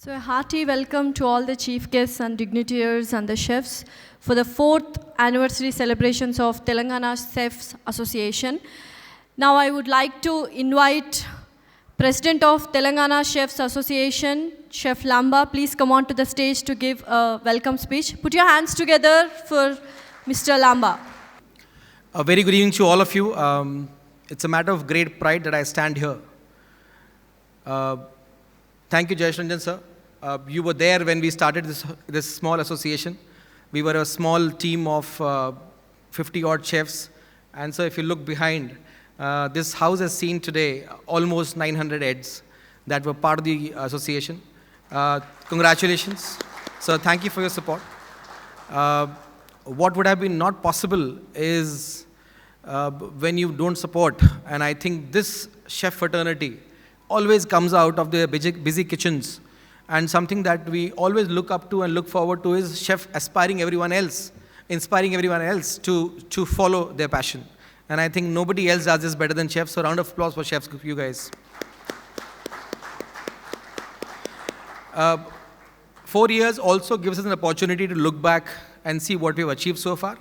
So a hearty welcome to all the chief guests and dignitaries and the chefs for the 4th anniversary celebrations of Telangana Chefs Association. Now I would like to invite President of Telangana Chefs Association, Chef Lamba, please come on to the stage to give a welcome speech. Put your hands together for Mr. Lamba. A very good evening to all of you. It's a matter of great pride that I stand here. Thank you, Jayesh Ranjan sir. You were there when we started this small association. We were a small team of 50-odd chefs. And so if you look behind, this house has seen today almost 900 heads that were part of the association. Congratulations. So thank you for your support. What would have been not possible is when you don't support. And I think this chef fraternity always comes out of their busy kitchens. And something that we always look up to and look forward to is chef inspiring everyone else to follow their passion. And I think nobody else does this better than chefs. So round of applause for chefs, you guys. 4 years also gives us an opportunity to look back and see what we've achieved so far.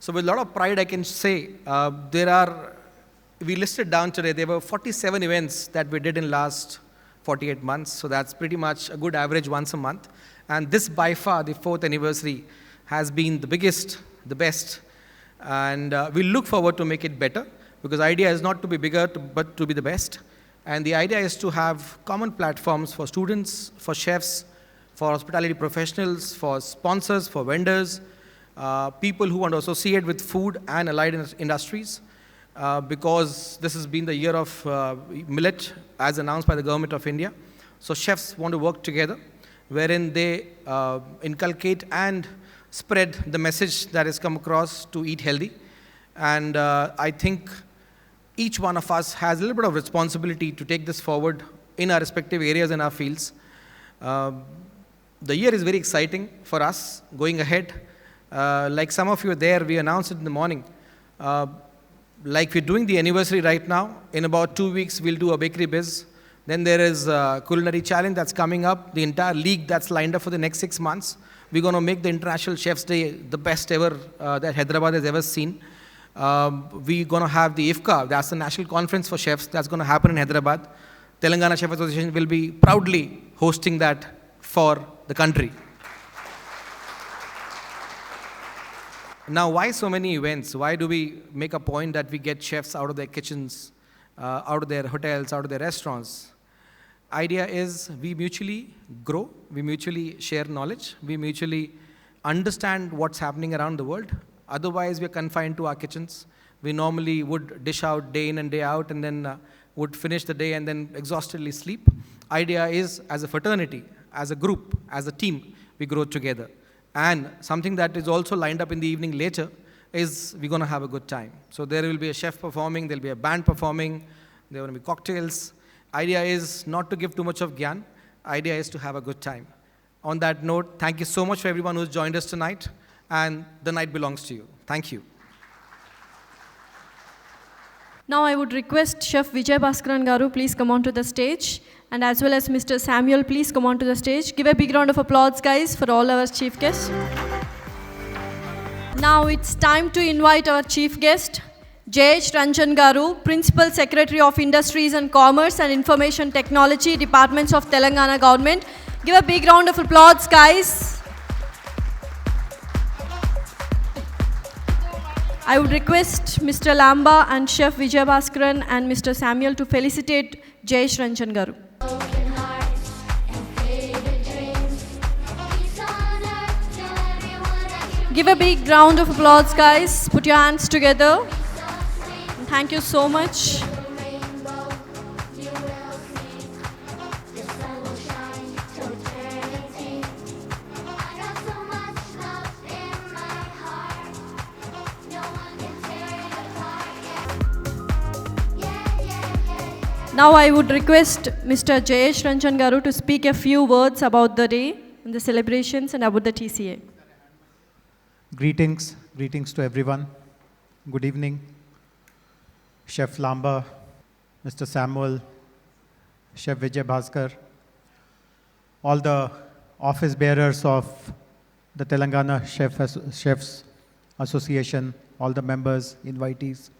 So with a lot of pride, I can say we listed down today, there were 47 events that we did in last 48 months. So that's pretty much a good average once a month. And this by far, the 4th anniversary, has been the biggest, the best. And we look forward to make it better, because the idea is not to be bigger, but to be the best. And the idea is to have common platforms for students, for chefs, for hospitality professionals, for sponsors, for vendors, people who want to associate with food and allied industries. Because this has been the year of millet, as announced by the Government of India. So chefs want to work together, wherein they inculcate and spread the message that has come across to eat healthy. And I think each one of us has a little bit of responsibility to take this forward in our respective areas and our fields. The year is very exciting for us going ahead. Like some of you are there, we announced it in the morning. Like we're doing the anniversary right now, in about 2 weeks we'll do a bakery biz. Then there is a culinary challenge that's coming up, the entire league that's lined up for the next 6 months. We're going to make the International Chef's Day the best ever that Hyderabad has ever seen. We're going to have the IFCA, that's the National Conference for Chefs, that's going to happen in Hyderabad. Telangana Chef Association will be proudly hosting that for the country. Now, why so many events? Why do we make a point that we get chefs out of their kitchens, out of their hotels, out of their restaurants? Idea is we mutually grow, we mutually share knowledge, we mutually understand what's happening around the world. Otherwise, we're confined to our kitchens. We normally would dish out day in and day out and then would finish the day and then exhaustedly sleep. Idea is, as a fraternity, as a group, as a team, we grow together. And something that is also lined up in the evening later is we're going to have a good time. So there will be a chef performing, there'll be a band performing, there will be cocktails. Idea is not to give too much of gyan. Idea is to have a good time. On that note, thank you so much for everyone who's joined us tonight. And the night belongs to you. Thank you. Now I would request Chef Vijay Bhaskaran Garu, please come on to the stage. And as well as Mr. Samuel, please come on to the stage. Give a big round of applause, guys, for all our chief guests. Now it's time to invite our chief guest, Jayesh Ranjan Garu, Principal Secretary of Industries and Commerce and Information Technology, Departments of Telangana Government. Give a big round of applause, guys. I would request Mr. Lamba and Chef Vijay Bhaskaran and Mr. Samuel to felicitate Jayesh Ranjan Garu. Give a big round of applause, guys. Put your hands together. And thank you so much. Now I would request Mr. Jayesh Ranjan Garu to speak a few words about the day and the celebrations and about the TCA. Greetings to everyone. Good evening. Chef Lamba, Mr. Samuel, Chef Vijay Bhaskar. all the office bearers of the Telangana Chefs Association, all the members, invitees.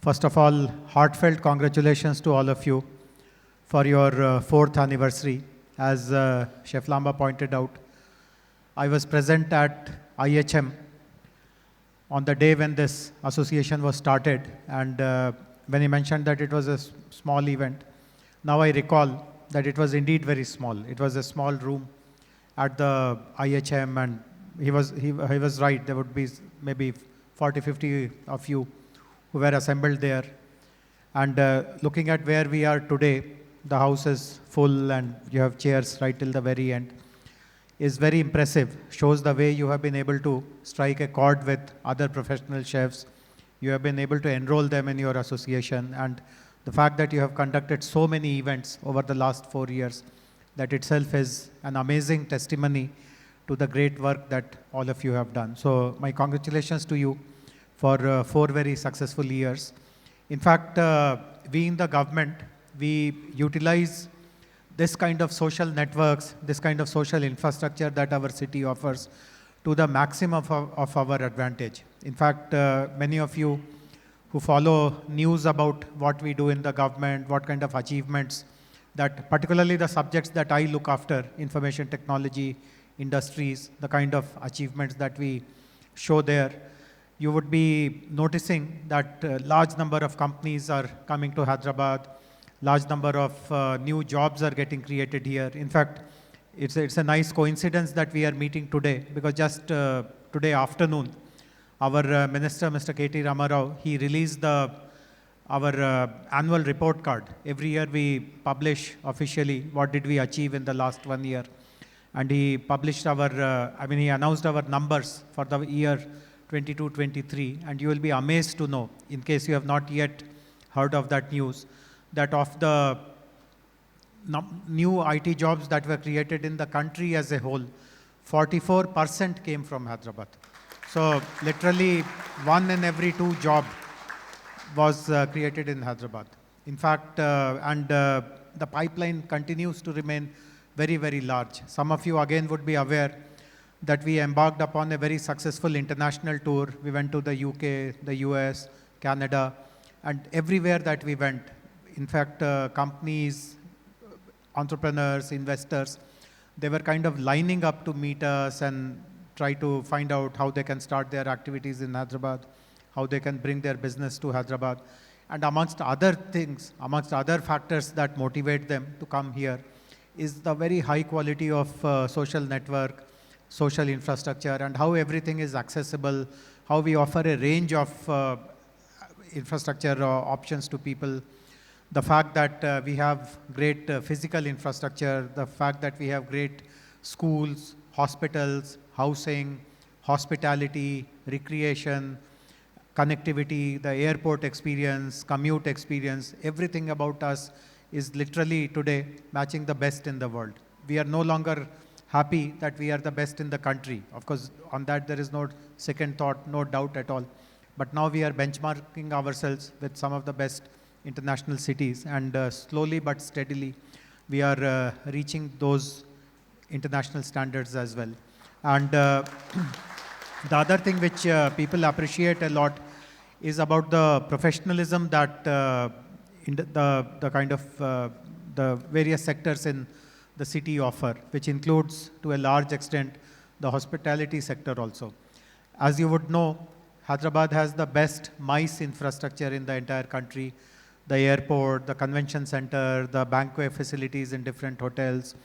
First of all, heartfelt congratulations to all of you for your fourth anniversary. As Chef Lamba pointed out, I was present at IHM on the day when this association was started, and when he mentioned that it was a small event, now I recall that it was indeed very small. It was a small room at the IHM, and he was right. There would be maybe 40, 50 of you who were assembled there. And looking at where we are today, the house is full and you have chairs right till the very end, is very impressive. Shows the way you have been able to strike a chord with other professional chefs. You have been able to enroll them in your association, and the fact that you have conducted so many events over the last 4 years, that itself is an amazing testimony to the great work that all of you have done. So my congratulations to you for 4 very successful years. In fact, we in the government, we utilize this kind of social networks, this kind of social infrastructure that our city offers to the maximum of our advantage. In fact, many of you who follow news about what we do in the government, what kind of achievements, that particularly the subjects that I look after, information technology, industries, the kind of achievements that we show there, you would be noticing that large number of companies are coming to Hyderabad, large number of new jobs are getting created here. In fact, it's a nice coincidence that we are meeting today, because just today afternoon, our Minister, Mr. K.T. Ramarao, he released our annual report card. Every year we publish officially what did we achieve in the last 1 year. And he published he announced our numbers for the year 22-23. And you will be amazed to know, in case you have not yet heard of that news, that of the new IT jobs that were created in the country as a whole, 44% came from Hyderabad. So literally 1 in every 2 job was created in Hyderabad. In fact, the pipeline continues to remain very, very large. Some of you again would be aware that we embarked upon a very successful international tour. We went to the UK, the US, Canada, and everywhere that we went, in fact, companies, entrepreneurs, investors, they were kind of lining up to meet us and try to find out how they can start their activities in Hyderabad, how they can bring their business to Hyderabad. And amongst other things, amongst other factors that motivate them to come here, is the very high quality of social network, social infrastructure, and how everything is accessible, how we offer a range of infrastructure options to people. The fact that we have great physical infrastructure, the fact that we have great schools, hospitals, housing, hospitality, recreation, connectivity, the airport experience, commute experience, everything about us is literally today matching the best in the world. We are no longer happy that we are the best in the country. Of course, on that there is no second thought, no doubt at all. But now we are benchmarking ourselves with some of the best international cities, and slowly but steadily we are reaching those international standards as well. And the other thing which people appreciate a lot is about the professionalism that in the kind of the various sectors in the city offer, which includes to a large extent the hospitality sector also. As you would know, Hyderabad has the best MICE infrastructure in the entire country. The airport, the convention center, the banquet facilities in different hotels,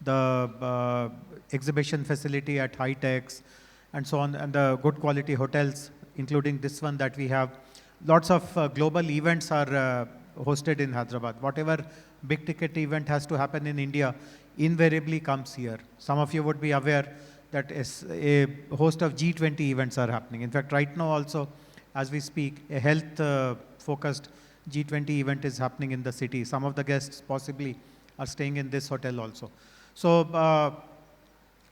the exhibition facility at High-Techs, and so on, and the good quality hotels, including this one that we have. Lots of global events are hosted in Hyderabad. Whatever big ticket event has to happen in India invariably comes here. Some of you would be aware that a host of G20 events are happening. In fact, right now also, as we speak, a health-focused G20 event is happening in the city. Some of the guests possibly are staying in this hotel also. So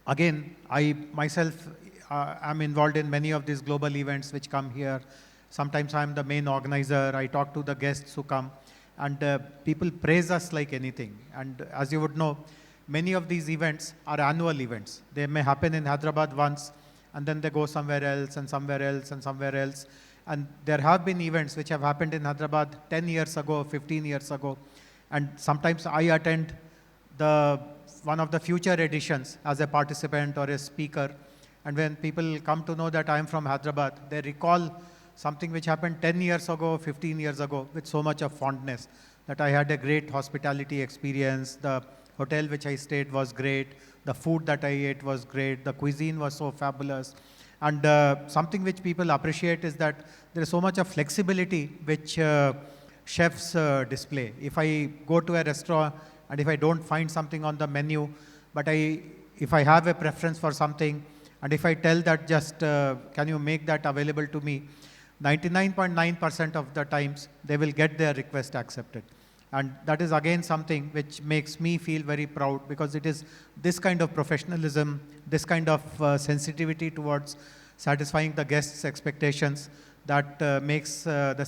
again, I myself am involved in many of these global events which come here. Sometimes I'm the main organizer. I talk to the guests who come, and people praise us like anything. And as you would know, many of these events are annual events. They may happen in Hyderabad once, and then they go somewhere else, and somewhere else, and somewhere else. And there have been events which have happened in Hyderabad 10 years ago, 15 years ago. And sometimes I attend one of the future editions as a participant or a speaker. And when people come to know that I am from Hyderabad, they recall something which happened 10 years ago, 15 years ago, with so much of fondness, that I had a great hospitality experience. The hotel which I stayed was great. The food that I ate was great. The cuisine was so fabulous. And something which people appreciate is that there is so much of flexibility which chefs display. If I go to a restaurant and if I don't find something on the menu, but if I have a preference for something, and if I tell that just, can you make that available to me, 99.9% of the times, they will get their request accepted. And that is again something which makes me feel very proud, because it is this kind of professionalism, this kind of sensitivity towards satisfying the guests' expectations that makes the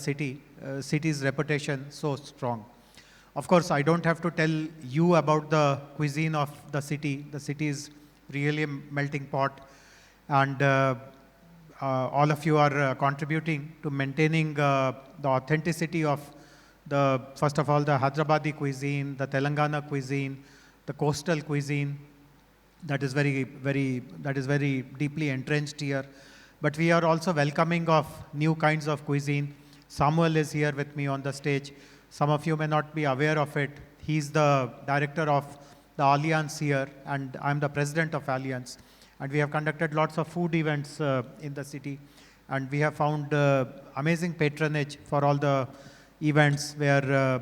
city's reputation so strong. Of course, I don't have to tell you about the cuisine of the city. The city is really a melting pot, and all of you are contributing to maintaining the authenticity of first of all, the Hyderabadi cuisine, the Telangana cuisine, the coastal cuisine that is very deeply entrenched here. But we are also welcoming of new kinds of cuisine. Samuel is here with me on the stage. Some of you may not be aware of it. He's the director of the Alliance here, and I'm the president of Alliance. And we have conducted lots of food events in the city. And we have found amazing patronage for all the events where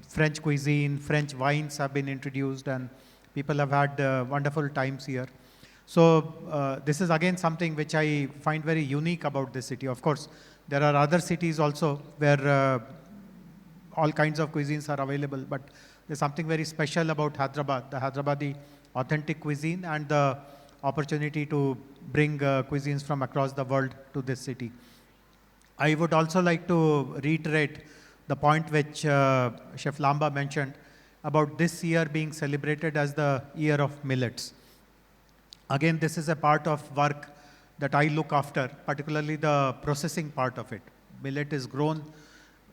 French cuisine, French wines have been introduced, and people have had wonderful times here. So this is again something which I find very unique about this city. Of course, there are other cities also where all kinds of cuisines are available, but there's something very special about Hyderabad, the Hyderabadi authentic cuisine, and the opportunity to bring cuisines from across the world to this city. I would also like to reiterate the point which Chef Lamba mentioned about this year being celebrated as the year of millets. Again, this is a part of work that I look after, particularly the processing part of it. Millet is grown,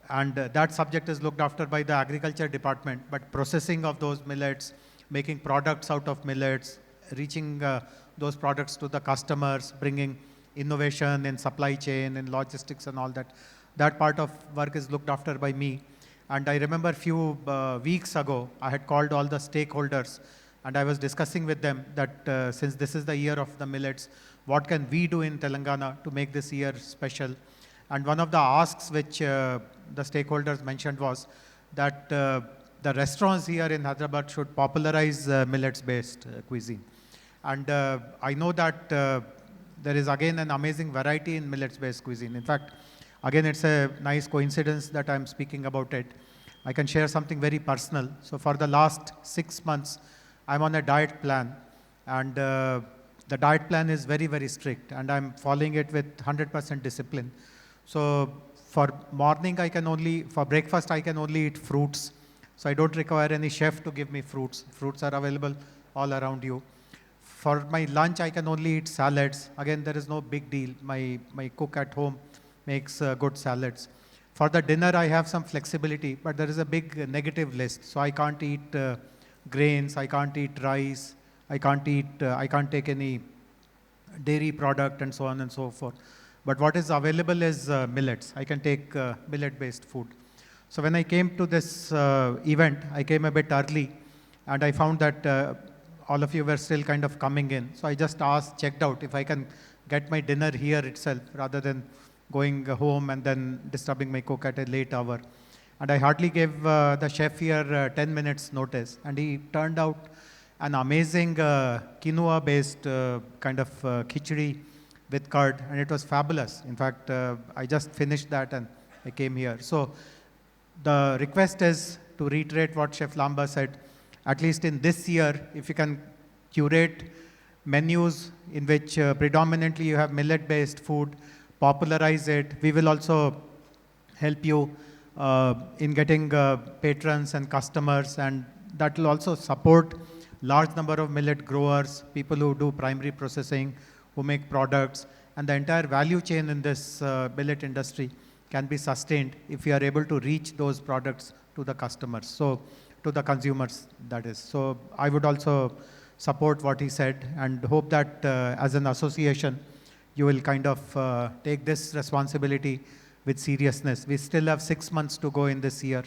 and that subject is looked after by the agriculture department, but processing of those millets, making products out of millets, reaching those products to the customers, bringing innovation in supply chain and logistics and all that, that part of work is looked after by me. And I remember a few weeks ago, I had called all the stakeholders, and I was discussing with them that since this is the year of the millets, what can we do in Telangana to make this year special? And one of the asks which the stakeholders mentioned was that the restaurants here in Hyderabad should popularize millets-based cuisine. And I know that there is again an amazing variety in millets-based cuisine. In fact, again, it's a nice coincidence that I'm speaking about it. I can share something very personal. So for the last 6 months, I'm on a diet plan, and the diet plan is very, very strict, and I'm following it with 100% discipline. So for morning, for breakfast, I can only eat fruits. So I don't require any chef to give me fruits. Fruits are available all around you. For my lunch, I can only eat salads. Again, there is no big deal. My cook at home makes good salads. For the dinner, I have some flexibility, but there is a big negative list. So I can't eat grains, I can't eat rice, I can't take any dairy product, and so on and so forth. But what is available is millets. I can take millet-based food. So when I came to this event, I came a bit early, and I found that all of you were still kind of coming in. So I just checked out if I can get my dinner here itself, rather than going home and then disturbing my cook at a late hour. And I hardly gave the chef here 10 minutes notice, and he turned out an amazing quinoa-based kind of khichdi with curd, and it was fabulous. In fact, I just finished that and I came here. So the request is to reiterate what Chef Lamba said. At least in this year, if you can curate menus in which predominantly you have millet-based food, popularize it. We will also help you in getting patrons and customers, and that will also support large number of millet growers, people who do primary processing, who make products, and the entire value chain in this millet industry can be sustained if we are able to reach those products to the customers, so to the consumers, that is. So I would also support what he said and hope that as an association, you will kind of take this responsibility with seriousness. We still have 6 months to go in this year,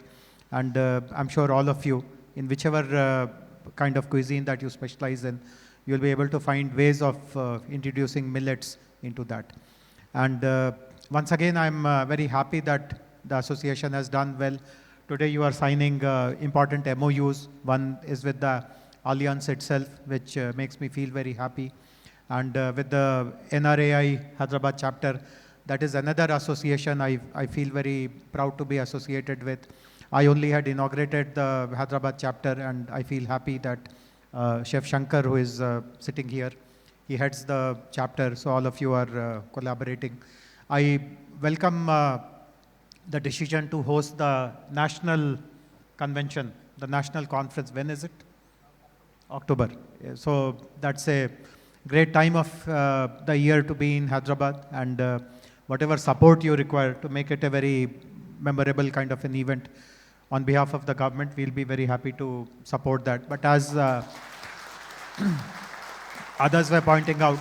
and I'm sure all of you, in whichever kind of cuisine that you specialize in, you'll be able to find ways of introducing millets into that. And once again, I'm very happy that the association has done well. Today you are signing important MOUs. One is with the Alliance itself, which makes me feel very happy. And with the NRAI Hyderabad chapter, that is another association I feel very proud to be associated with. I only had inaugurated the Hyderabad chapter, and I feel happy that Chef Shankar, who is sitting here, he heads the chapter, so all of you are collaborating. I welcome the decision to host the national convention, the national conference. When is it? October. So that's a great time of the year to be in Hyderabad, and whatever support you require to make it a very memorable kind of an event, on behalf of the government, we'll be very happy to support that. But as others were pointing out,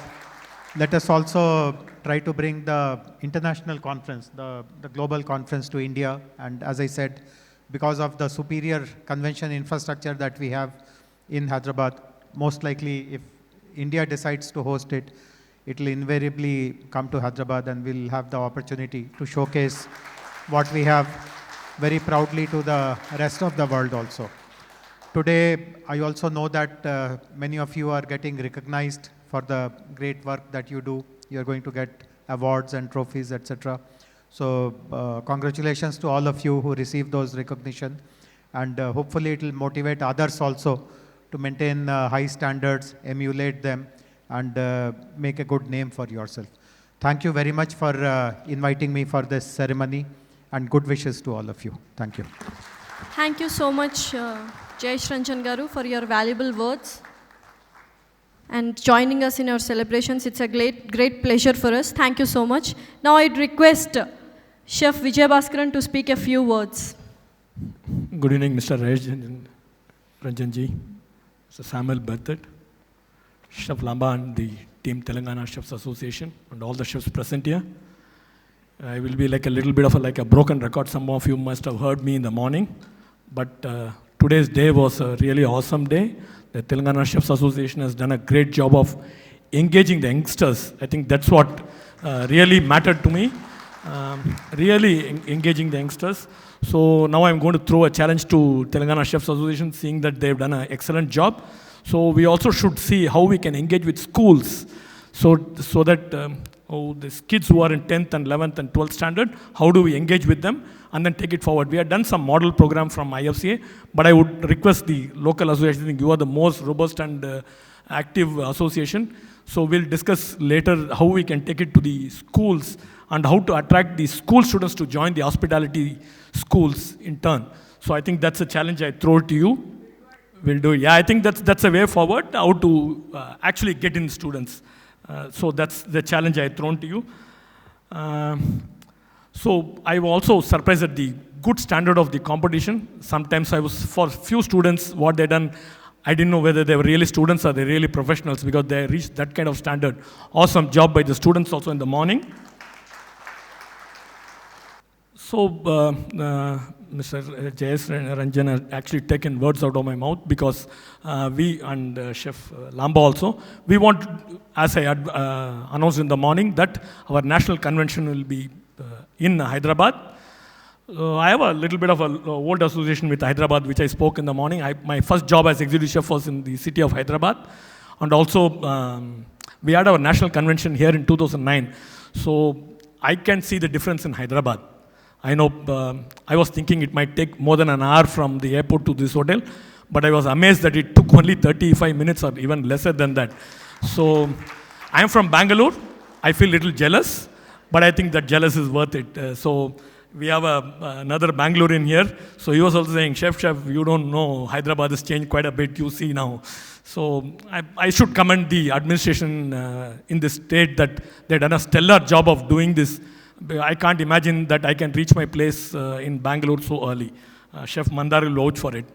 let us also try to bring the international conference, the global conference to India. And as I said, because of the superior convention infrastructure that we have in Hyderabad, most likely if India decides to host it, it will invariably come to Hyderabad, and we'll have the opportunity to showcase what we have very proudly to the rest of the world also. Today, I also know that many of you are getting recognized for the great work that you do. You're going to get awards and trophies, etc. So congratulations to all of you who receive those recognition, and hopefully it will motivate others also to maintain high standards, emulate them, and make a good name for yourself. Thank you very much for inviting me for this ceremony, and good wishes to all of you. Thank you. Thank you so much, Jayesh Ranjan Garu, for your valuable words and joining us in our celebrations. It's a great pleasure for us. Thank you so much. Now I'd request Chef Vijay Bhaskaran to speak a few words. Good evening, Mr. Ranjanji, Mr. Samuel Berthet, Chef Lamba and the team Telangana Chefs Association, and all the chefs present here. I will be like a little bit of a broken record. Some of you must have heard me in the morning, but today's day was a really awesome day. The Telangana Chefs Association has done a great job of engaging the youngsters. I think that's what really mattered to me, really engaging the youngsters. So now I'm going to throw a challenge to Telangana Chefs Association, seeing that they've done an excellent job. So we also should see how we can engage with schools, so that these kids who are in 10th and 11th and 12th standard, how do we engage with them and then take it forward. We have done some model program from IFCA, but I would request the local association. I think you are the most robust and active association. So we'll discuss later how we can take it to the schools and how to attract the school students to join the hospitality schools in turn. So I think that's a challenge I throw to you. We'll do it. Yeah, I think that's a way forward, how to actually get in students. So that's the challenge I thrown to you. So I was also surprised at the good standard of the competition. Sometimes for few students, what they done, I didn't know whether they were really students or they really professionals, because they reached that kind of standard. Awesome job by the students also in the morning. So Mr. Jayesh Ranjan has actually taken words out of my mouth, because we and Chef Lamba also, we want, as I had announced in the morning, that our national convention will be in Hyderabad. I have a little bit of an old association with Hyderabad, which I spoke in the morning. My first job as executive chef was in the city of Hyderabad. And also, we had our national convention here in 2009. So I can see the difference in Hyderabad. I know, I was thinking it might take more than an hour from the airport to this hotel, but I was amazed that it took only 35 minutes or even lesser than that. So I'm from Bangalore. I feel a little jealous, but I think that jealous is worth it. So we have another Bangalorean here. So he was also saying, chef, you don't know, Hyderabad has changed quite a bit, you see now. So I should commend the administration in this state that they've done a stellar job of doing this. I can't imagine that I can reach my place in Bangalore so early. Chef Mandar will vouch for it.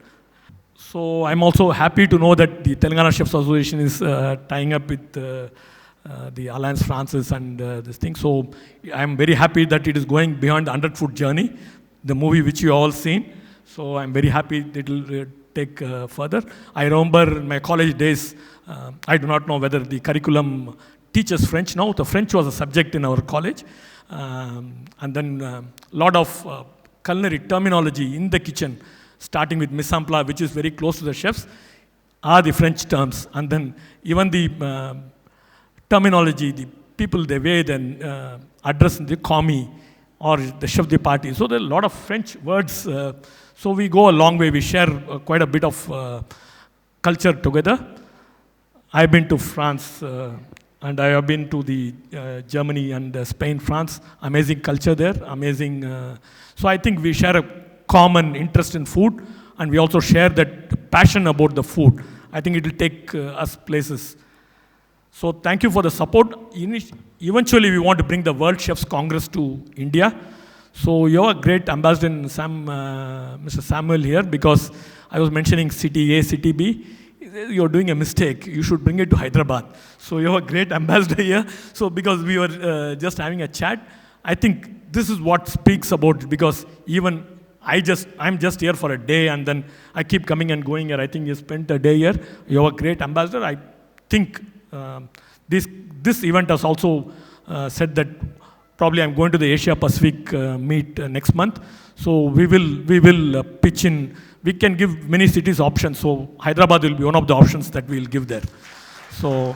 So I'm also happy to know that the Telangana Chefs Association is tying up with the Alliance Francaise and this thing. So I'm very happy that it is going beyond the 100-foot journey, the movie which you all seen. So I'm very happy it will take further. I remember in my college days, I do not know whether the curriculum teaches French now. The French was a subject in our college. And then a lot of culinary terminology in the kitchen, starting with mise en place, which is very close to the chefs, are the French terms. And then even the terminology, the people, the way then address the commis or the chef de partie. So there are a lot of French words. So we go a long way. We share quite a bit of culture together. I've been to France and I have been to the Germany and Spain, France. Amazing culture there, amazing. So I think we share a common interest in food, and we also share that passion about the food. I think it will take us places. So thank you for the support. Eventually, we want to bring the World Chefs Congress to India. So you're a great ambassador, Mr. Samuel here, because I was mentioning city A, city B. You're doing a mistake. You should bring it to Hyderabad. So you're a great ambassador here. So because we were just having a chat, I think this is what speaks about it, because even I'm just here for a day and then I keep coming and going here. I think you spent a day here. You're a great ambassador. I think this event has also said that probably I'm going to the Asia Pacific meet next month. So we will pitch in. We can give many cities options. So Hyderabad will be one of the options that we'll give there. So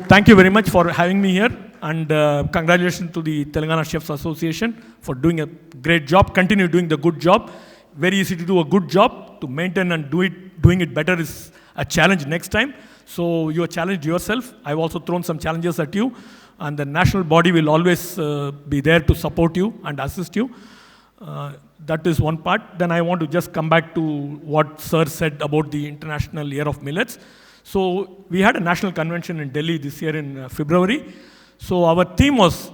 thank you very much for having me here. And congratulations to the Telangana Chefs Association for doing a great job. Continue doing the good job. Very easy to do a good job. To maintain and doing it better is a challenge next time. So you challenged yourself. I've also thrown some challenges at you. And the national body will always be there to support you and assist you. That is one part. Then I want to just come back to what Sir said about the International Year of Millets. So we had a national convention in Delhi this year in February. So our theme was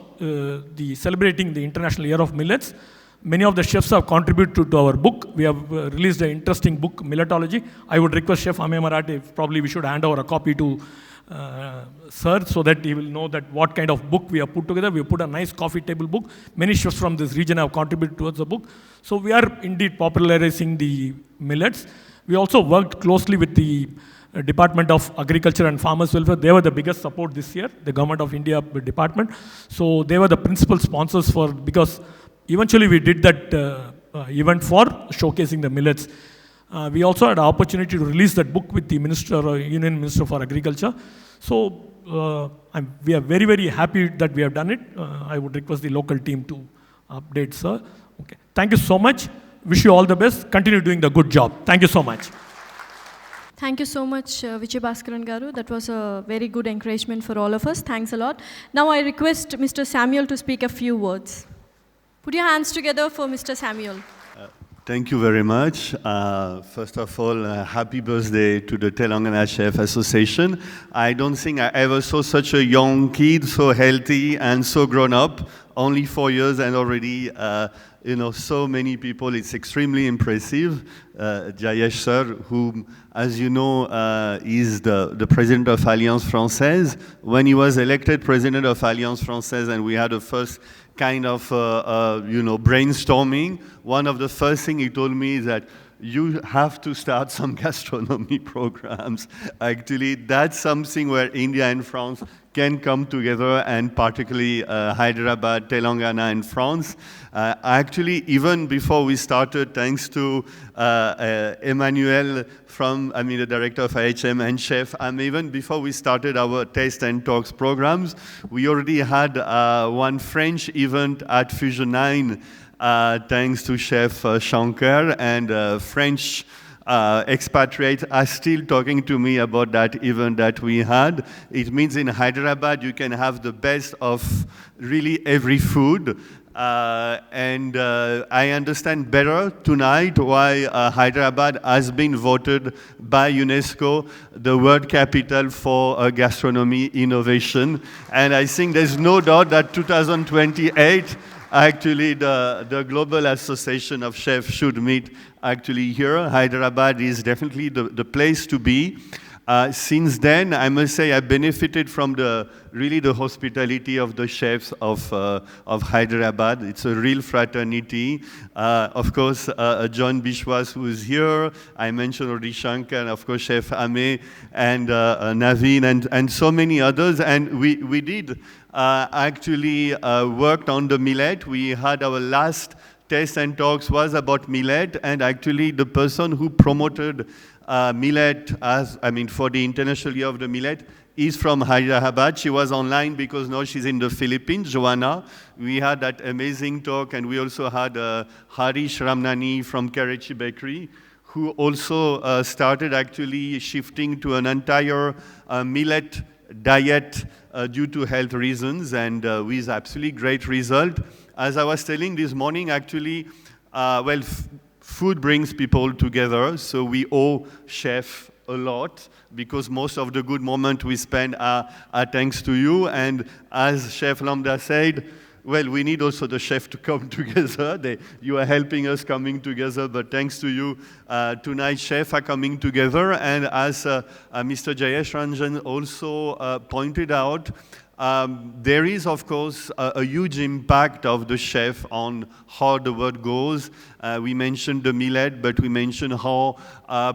celebrating the International Year of Millets. Many of the chefs have contributed to our book. We have released an interesting book, Milletology. I would request Chef Amey Marathi, probably we should hand over a copy to Sir, so that he will know that what kind of book we have put together. We have put a nice coffee table book. Many chefs from this region have contributed towards the book. So we are indeed popularizing the millets. We also worked closely with the Department of Agriculture and Farmers Welfare. They were the biggest support this year, the Government of India department. So they were the principal sponsors because eventually we did that event for showcasing the millets. We also had an opportunity to release that book with the Union Minister for Agriculture. So we are very, very happy that we have done it. I would request the local team to update, sir. Okay. Thank you so much. Wish you all the best. Continue doing the good job. Thank you so much. Thank you so much, Vijay Bhaskaran Garu. That was a very good encouragement for all of us. Thanks a lot. Now I request Mr. Samuel to speak a few words. Put your hands together for Mr. Samuel. Thank you very much. First of all, happy birthday to the Telangana Chef Association. I don't think I ever saw such a young kid, so healthy and so grown up. Only 4 years and already, so many people. It's extremely impressive. Jayesh sir, who, as you know, is the president of Alliance Francaise. When he was elected president of Alliance Francaise and we had a first kind of, brainstorming, one of the first things he told me is that you have to start some gastronomy programs. Actually, that's something where India and France can come together, and particularly Hyderabad, Telangana, and France. Actually, even before we started, thanks to Emmanuel the director of IHM and Chef, even before we started our Taste and Talks programs, we already had one French event at Fusion 9, thanks to Chef Shankar, and French expatriates are still talking to me about that event that we had. It means in Hyderabad you can have the best of really every food. I understand better tonight why Hyderabad has been voted by UNESCO the world capital for gastronomy innovation. And I think there's no doubt that 2028, actually the Global Association of Chefs should meet actually here. Hyderabad is definitely the place to be. Since then, I must say I benefited from really the hospitality of the chefs of Hyderabad. It's a real fraternity. Of course, John Bishwas, who is here. I mentioned already Shankar, and of course, Chef Ame, and Naveen, and so many others. And we did actually worked on the millet. We had our last taste and talks was about millet, and actually the person who promoted millet for the International Year of the Millet is from Hyderabad. She was online because now she's in the Philippines, Joanna. We had that amazing talk, and we also had Harish Ramnani from Karachi Bakery, who also started actually shifting to an entire millet diet due to health reasons, and with absolutely great result. As I was telling this morning, actually, food brings people together, so we owe chef a lot, because most of the good moments we spend are thanks to you. And as Chef Lambda said, well, we need also the chef to come together. You are helping us coming together, but thanks to you, tonight chefs are coming together. And as Mr. Jayesh Ranjan also pointed out, there is, of course, a huge impact of the chef on how the world goes. We mentioned the millet, but we mentioned how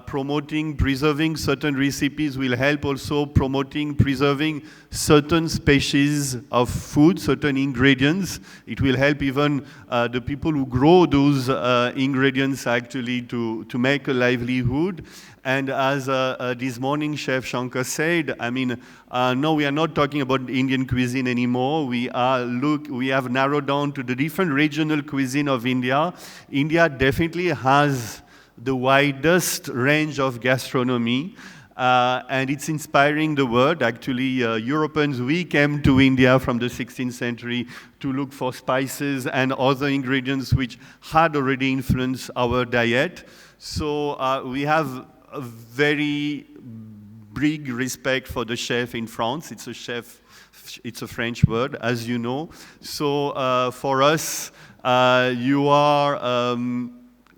promoting, preserving certain recipes will help also promoting, preserving certain species of food, certain ingredients. It will help even the people who grow those ingredients actually to make a livelihood. And as this morning Chef Shankar said, no, we are not talking about Indian cuisine anymore. We have narrowed down to the different regional cuisine of India. India definitely has the widest range of gastronomy, and it's inspiring the world. Actually, Europeans, we came to India from the 16th century to look for spices and other ingredients which had already influenced our diet. So we have a very big respect for the chef in France. It's a French word, as you know. So for us, you are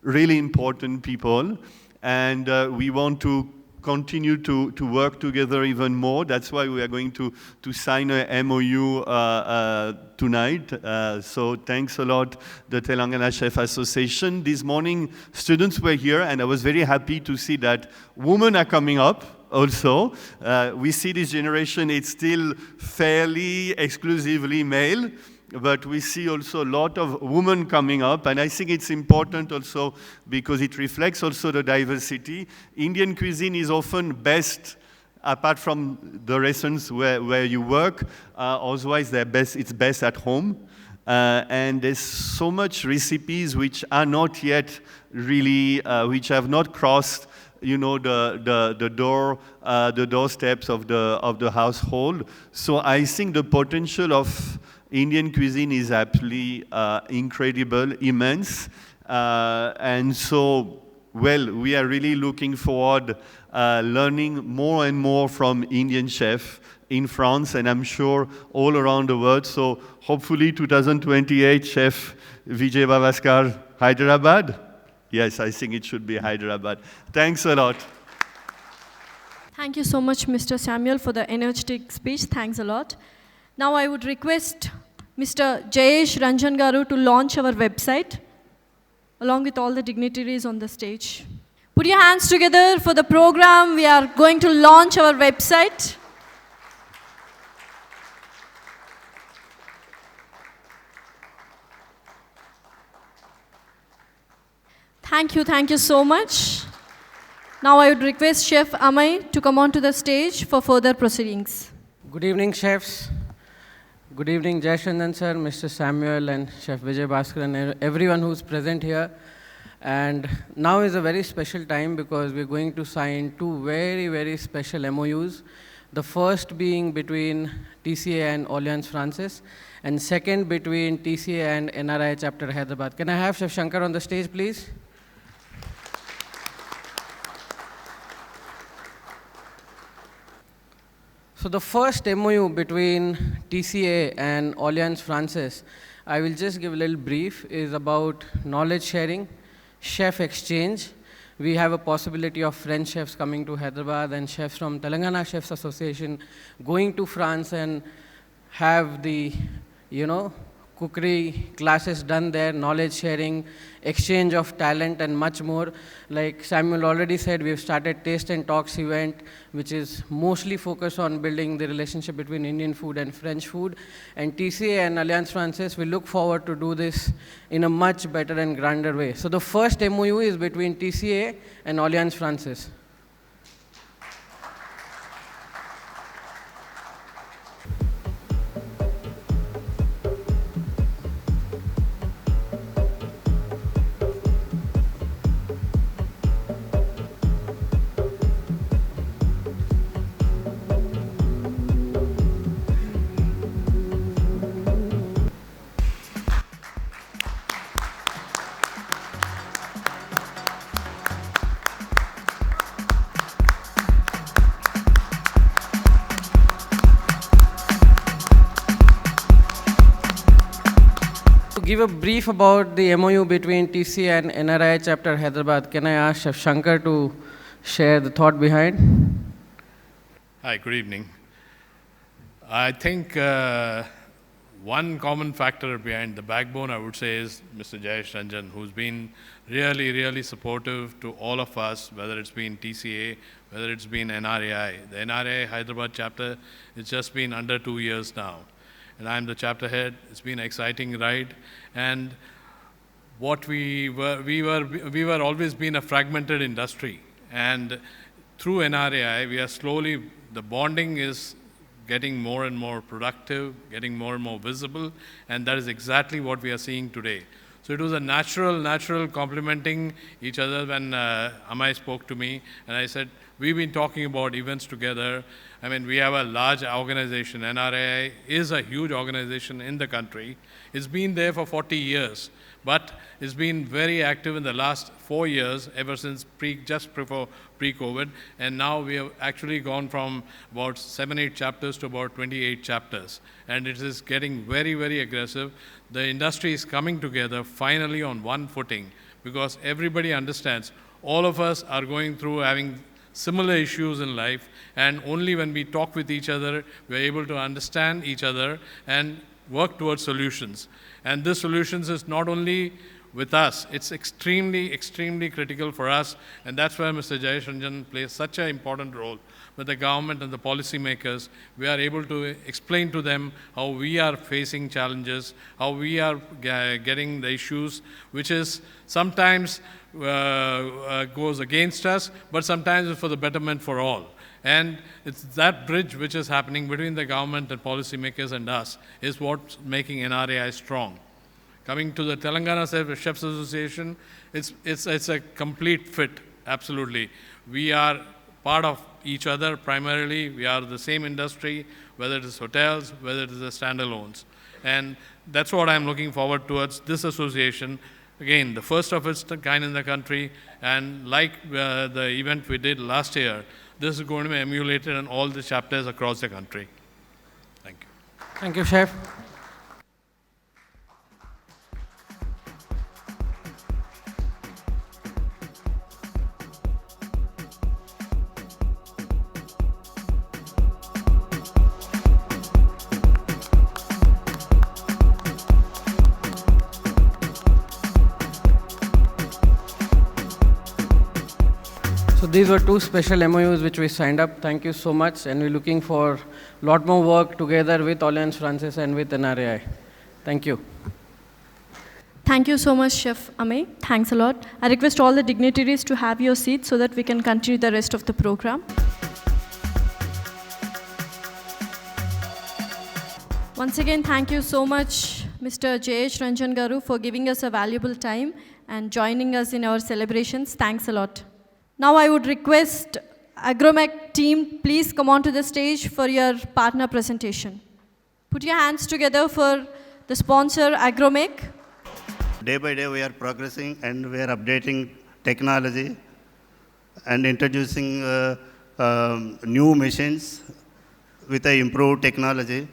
really important people, and we want to continue to work together even more. That's why we are going to sign a MOU tonight. So thanks a lot, the Telangana Chef Association. This morning, students were here, and I was very happy to see that women are coming up also. We see this generation, it's still fairly exclusively male, but we see also a lot of women coming up, and I think it's important also because it reflects also the diversity. Indian cuisine is often best, apart from the restaurants where you work, otherwise it's best at home. And there's so much recipes which are not yet really, which have not crossed the doorsteps of the household. So I think the potential of Indian cuisine is absolutely incredible, immense. And so, we are really looking forward learning more and more from Indian chefs in France, and I'm sure all around the world. So hopefully 2028, Chef Vijay Bavaskar, Hyderabad. Yes, I think it should be Hyderabad. Thanks a lot. Thank you so much, Mr. Samuel, for the energetic speech. Thanks a lot. Now I would request Mr. Jayesh Ranjan Garu to launch our website, along with all the dignitaries on the stage. Put your hands together for the program. We are going to launch our website. Thank you so much. Now I would request Chef Amay to come onto the stage for further proceedings. Good evening, chefs. Good evening, Jayashandan sir, Mr. Samuel, and Chef Vijay Bhaskar, and everyone who's present here. And now is a very special time because we're going to sign two very, very special MOUs The first being between TCA and Alliance Francaise, and second between TCA and NRI Chapter Hyderabad. Can I have Chef Shankar on the stage, please? So the first MOU between TCA and Alliance Francaise, I will just give a little brief, is about knowledge sharing, chef exchange. We have a possibility of French chefs coming to Hyderabad and chefs from Telangana Chefs Association going to France and have the, cookery classes done there, knowledge sharing, exchange of talent, and much more. Like Samuel already said, we've started Taste and Talks event, which is mostly focused on building the relationship between Indian food and French food. And TCA and Alliance Francaise, we look forward to do this in a much better and grander way. So the first MOU is between TCA and Alliance Francaise. To give a brief about the MOU between TCA and NRI Chapter Hyderabad, can I ask Chef Shankar to share the thought behind? Hi, good evening. I think one common factor behind the backbone, I would say, is Mr. Jayesh Ranjan, who's been really, really supportive to all of us, whether it's been TCA, whether it's been NRAI. The NRAI Hyderabad chapter, it's just been under 2 years now. And I'm the chapter head. It's been an exciting ride. And what we were always been a fragmented industry. And through NRAI, we are slowly, the bonding is getting more and more productive, getting more and more visible, and that is exactly what we are seeing today. So it was a natural complementing each other when Amai spoke to me, and I said, we've been talking about events together. I mean, we have a large organization. NRAI is a huge organization in the country. It's been there for 40 years, but it's been very active in the last 4 years, ever since just before pre-COVID, and now we have actually gone from about 7-8 chapters to about 28 chapters, and it is getting very, very aggressive. The industry is coming together finally on one footing, because everybody understands all of us are going through having similar issues in life, and only when we talk with each other, we're able to understand each other and work towards solutions. And this solutions is not only with us, it's extremely, extremely critical for us, and that's where Mr. Jayesh Ranjan plays such an important role. With the government and the policymakers, we are able to explain to them how we are facing challenges, how we are getting the issues, which is sometimes goes against us, but sometimes it's for the betterment for all. And it's that bridge which is happening between the government and policymakers and us is what's making NRAI strong. Coming to the Telangana Chefs Association, it's a complete fit, absolutely. We are part of each other primarily. We are the same industry, whether it is hotels, whether it is the standalones. And that's what I'm looking forward towards, this association. Again, the first of its kind in the country, and like the event we did last year, this is going to be emulated in all the chapters across the country. Thank you. Thank you, Chef. So these were two special MOUs which we signed up. Thank you so much, and we're looking for a lot more work together with Alliance Francaise and with NRAI. Thank you. Thank you so much, Chef Amay. Thanks a lot. I request all the dignitaries to have your seats so that we can continue the rest of the program. Once again, thank you so much, Mr. Jayesh Ranjan Garu, for giving us a valuable time and joining us in our celebrations. Thanks a lot. Now I would request Agromech team, please come on to the stage for your partner presentation. Put your hands together for the sponsor, Agromech. Day by day, we are progressing and we are updating technology and introducing new machines with a improved technology.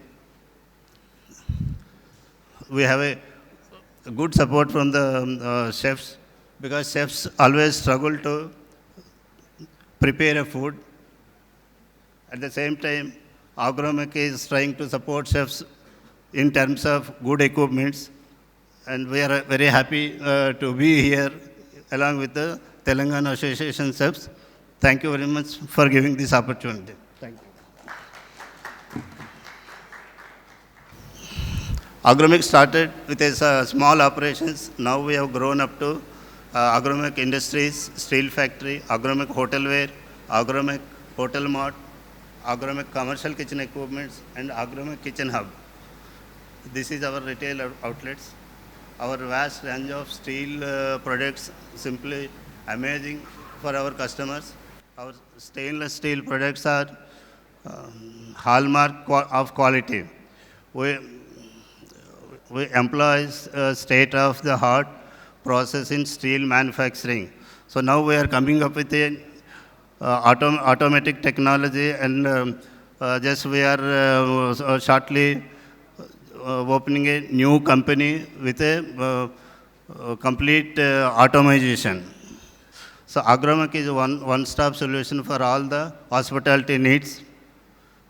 We have a good support from the chefs, because chefs always struggle to prepare a food. At the same time, Agromech is trying to support chefs in terms of good equipments, and we are very happy to be here along with the Telangana Association chefs. Thank you very much for giving this opportunity. Thank you. Agromech started with a small operations. Now we have grown up to Agromech Industries, Steel Factory, Agromech Hotelware, Agromech Hotel Mart, Agromech Commercial Kitchen Equipments, and Agromech Kitchen Hub. This is our retail outlets. Our vast range of steel products, simply amazing for our customers. Our stainless steel products are hallmark of quality. We employ state-of-the-art process in steel manufacturing. So now we are coming up with a automatic technology, and just we are shortly opening a new company with a complete automation. So Agromech is one-stop solution for all the hospitality needs.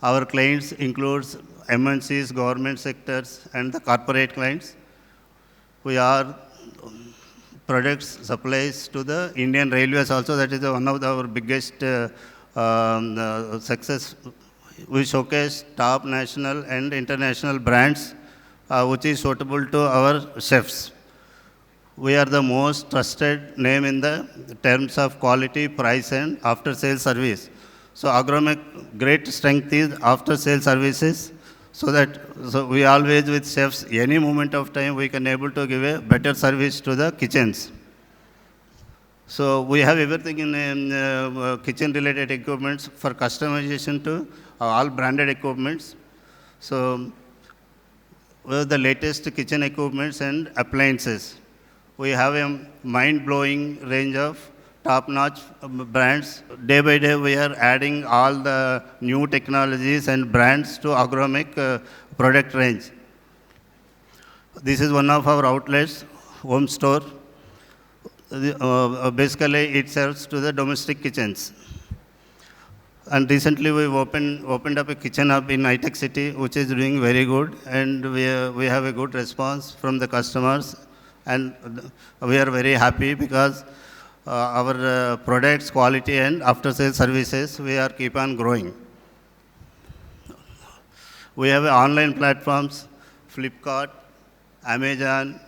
Our clients includes MNCs, government sectors, and the corporate clients. We are products supplies to the Indian Railways also. That is one of our biggest success. We showcase top national and international brands, which is suitable to our chefs. We are the most trusted name in the terms of quality, price, and after-sales service. So Agromech great strength is after-sales services, so we always with chefs, any moment of time we can able to give a better service to the kitchens. So we have everything in kitchen-related equipments for customization to all branded equipments. So we have the latest kitchen equipments and appliances. We have a mind-blowing range of top-notch brands. Day by day, we are adding all the new technologies and brands to Agromech product range. This is one of our outlets, home store. Basically, it serves to the domestic kitchens. And recently, we opened up a kitchen hub in High-Tech City, which is doing very good, and we have a good response from the customers. And we are very happy because our products, quality, and after-sales services, we are keep on growing. We have online platforms, Flipkart, Amazon.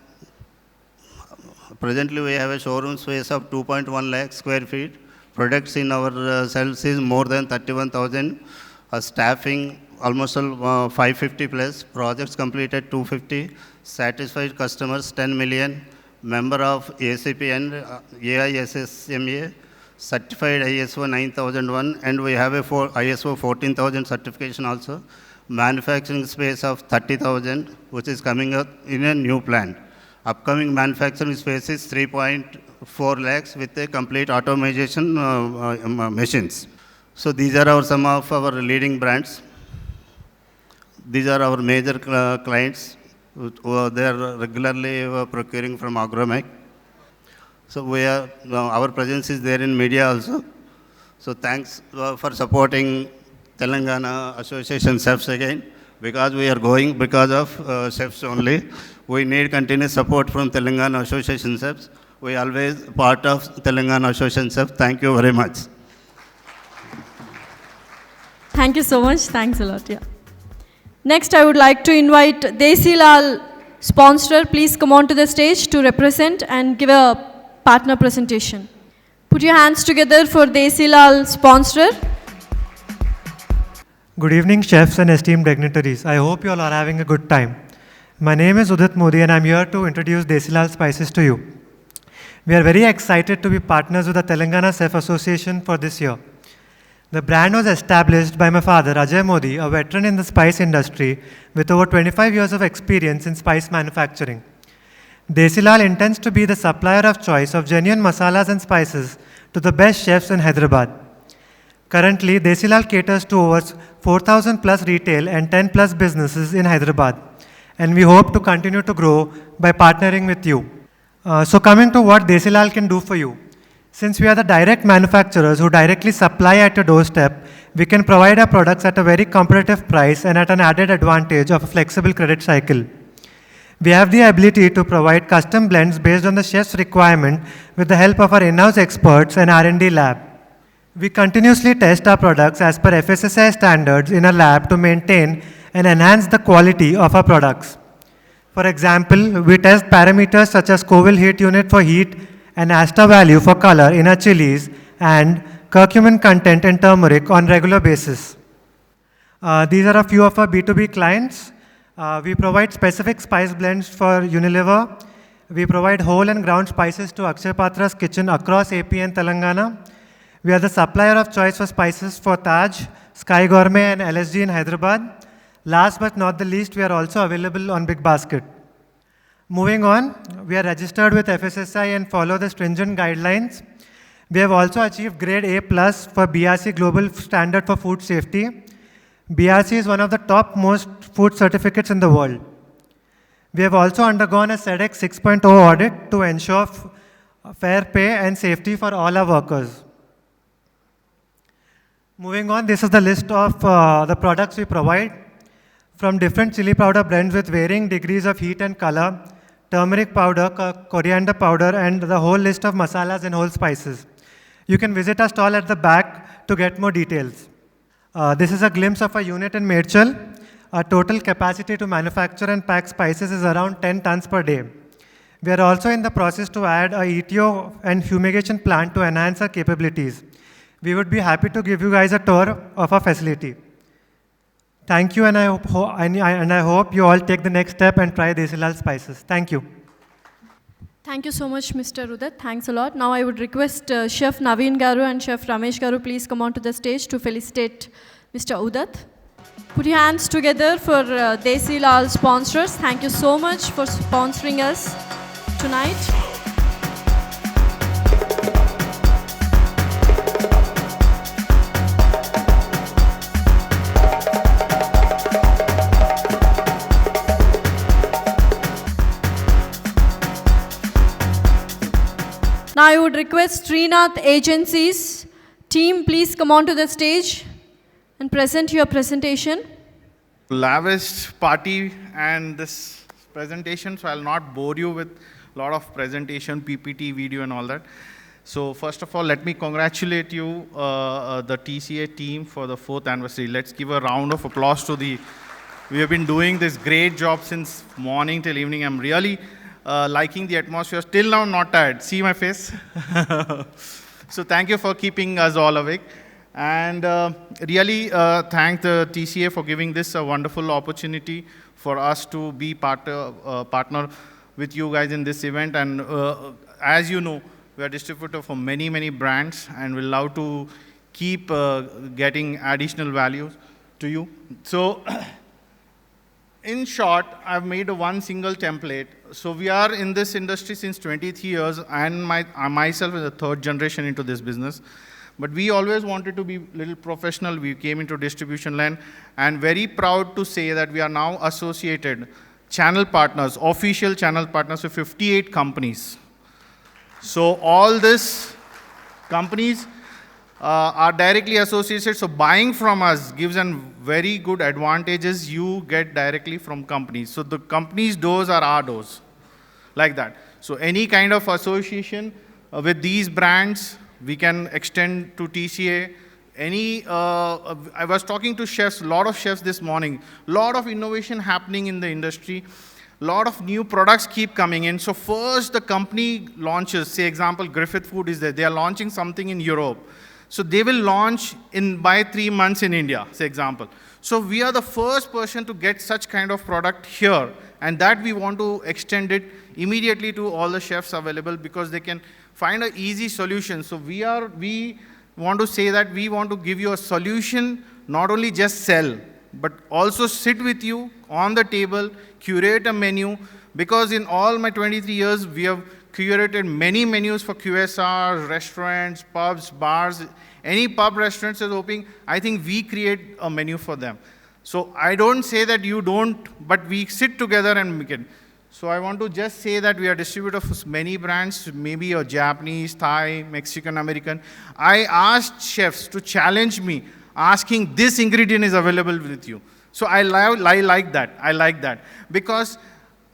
Presently, we have a showroom space of 2.1 lakh square feet. Products in our sales is more than 31,000. Staffing almost 550 plus. Projects completed 250. Satisfied customers 10 million. Member of ACP and AISSMA. Certified ISO 9001. And we have a ISO 14,000 certification also. Manufacturing space of 30,000, which is coming up in a new plant. Upcoming manufacturing space is 3.4 lakhs with a complete automation machines. So these are some of our leading brands. These are our major clients. They are regularly procuring from Agromech. So our presence is there in media also. So thanks for supporting Telangana Association chefs again, because we are going because of chefs only. We need continuous support from Telangana Association chefs. We always part of Telangana Association chefs. Thank you very much. Thank you so much. Thanks a lot. Yeah. Next, I would like to invite Desilal sponsor. Please come on to the stage to represent and give a partner presentation. Put your hands together for Desilal sponsor. Good evening, chefs and esteemed dignitaries. I hope you all are having a good time. My name is Udit Modi, and I'm here to introduce Desilal Spices to you. We are very excited to be partners with the Telangana Chef Association for this year. The brand was established by my father, Ajay Modi, a veteran in the spice industry with over 25 years of experience in spice manufacturing. Desilal intends to be the supplier of choice of genuine masalas and spices to the best chefs in Hyderabad. Currently, Desilal caters to over 4,000 plus retail and 10 plus businesses in Hyderabad, and we hope to continue to grow by partnering with you. So coming to what Desilal can do for you. Since we are the direct manufacturers who directly supply at your doorstep, we can provide our products at a very competitive price and at an added advantage of a flexible credit cycle. We have the ability to provide custom blends based on the chef's requirement with the help of our in-house experts and R&D lab. We continuously test our products as per FSSAI standards in a lab to maintain and enhance the quality of our products. For example, we test parameters such as Scoville heat unit for heat and Asta value for color in our chilies and curcumin content in turmeric on regular basis. These are a few of our B2B clients. We provide specific spice blends for Unilever. We provide whole and ground spices to Akshay Patra's kitchen across AP and Telangana. We are the supplier of choice for spices for Taj, Sky Gourmet and LSG in Hyderabad. Last but not the least, we are also available on Big Basket. Moving on, we are registered with FSSAI and follow the stringent guidelines. We have also achieved grade A+ for BRC Global Standard for Food Safety. BRC is one of the top most food certificates in the world. We have also undergone a SEDEX 6.0 audit to ensure fair pay and safety for all our workers. Moving on, this is the list of the products we provide. From different chili powder blends with varying degrees of heat and color, turmeric powder, coriander powder, and the whole list of masalas and whole spices. You can visit our stall at the back to get more details. This is a glimpse of a unit in Medchal. Our total capacity to manufacture and pack spices is around 10 tons per day. We are also in the process to add a ETO and fumigation plant to enhance our capabilities. We would be happy to give you guys a tour of our facility. Thank you, and I hope you all take the next step and try Desilal spices. Thank you. Thank you so much, Mr. Udat. Thanks a lot. Now I would request Chef Naveen Garu and Chef Ramesh Garu please come onto the stage to felicitate Mr. Udat. Put your hands together for Desilal sponsors. Thank you so much for sponsoring us tonight. Now I would request Srinath Agencies team, please come onto the stage and present your presentation. Lavish party and this presentation, so I'll not bore you with a lot of presentation, PPT, video and all that. So first of all, let me congratulate you, the TCA team for the 4th anniversary. Let's give a round of applause to we have been doing this great job since morning till evening. I'm really liking the atmosphere. Till now, not tired. See my face? So thank you for keeping us all awake. And really thank the TCA for giving this a wonderful opportunity for us to be partner with you guys in this event. And as you know, we are distributor for many, many brands, and we love to keep getting additional values to you. So in short, I've made one single template. So we are in this industry since 23 years, and myself is the 3rd generation into this business. But we always wanted to be a little professional. We came into distribution line, and very proud to say that we are now associated channel partners, official channel partners with 58 companies. So all these companies are directly associated. So buying from us gives them very good advantages you get directly from companies. So the company's doors are our doors, like that. So any kind of association with these brands, we can extend to TCA. I was talking to chefs, a lot of chefs this morning, a lot of innovation happening in the industry, a lot of new products keep coming in. So first the company launches, say example, Griffith Food is there, they are launching something in Europe. So they will launch by 3 months in India, say example. So we are the first person to get such kind of product here, and that we want to extend it immediately to all the chefs available, because they can find an easy solution. So when want to say that we want to give you a solution, not only just sell, but also sit with you on the table, curate a menu, because in all my 23 years, we have curated many menus for QSRs, restaurants, pubs, bars. Any pub restaurants is opening, I think we create a menu for them. So I don't say that you don't, but we sit together and make it. So I want to just say that we are distributor of many brands, maybe a Japanese, Thai, Mexican, American. I asked chefs to challenge me, asking this ingredient is available with you. So I like that. I like that. Because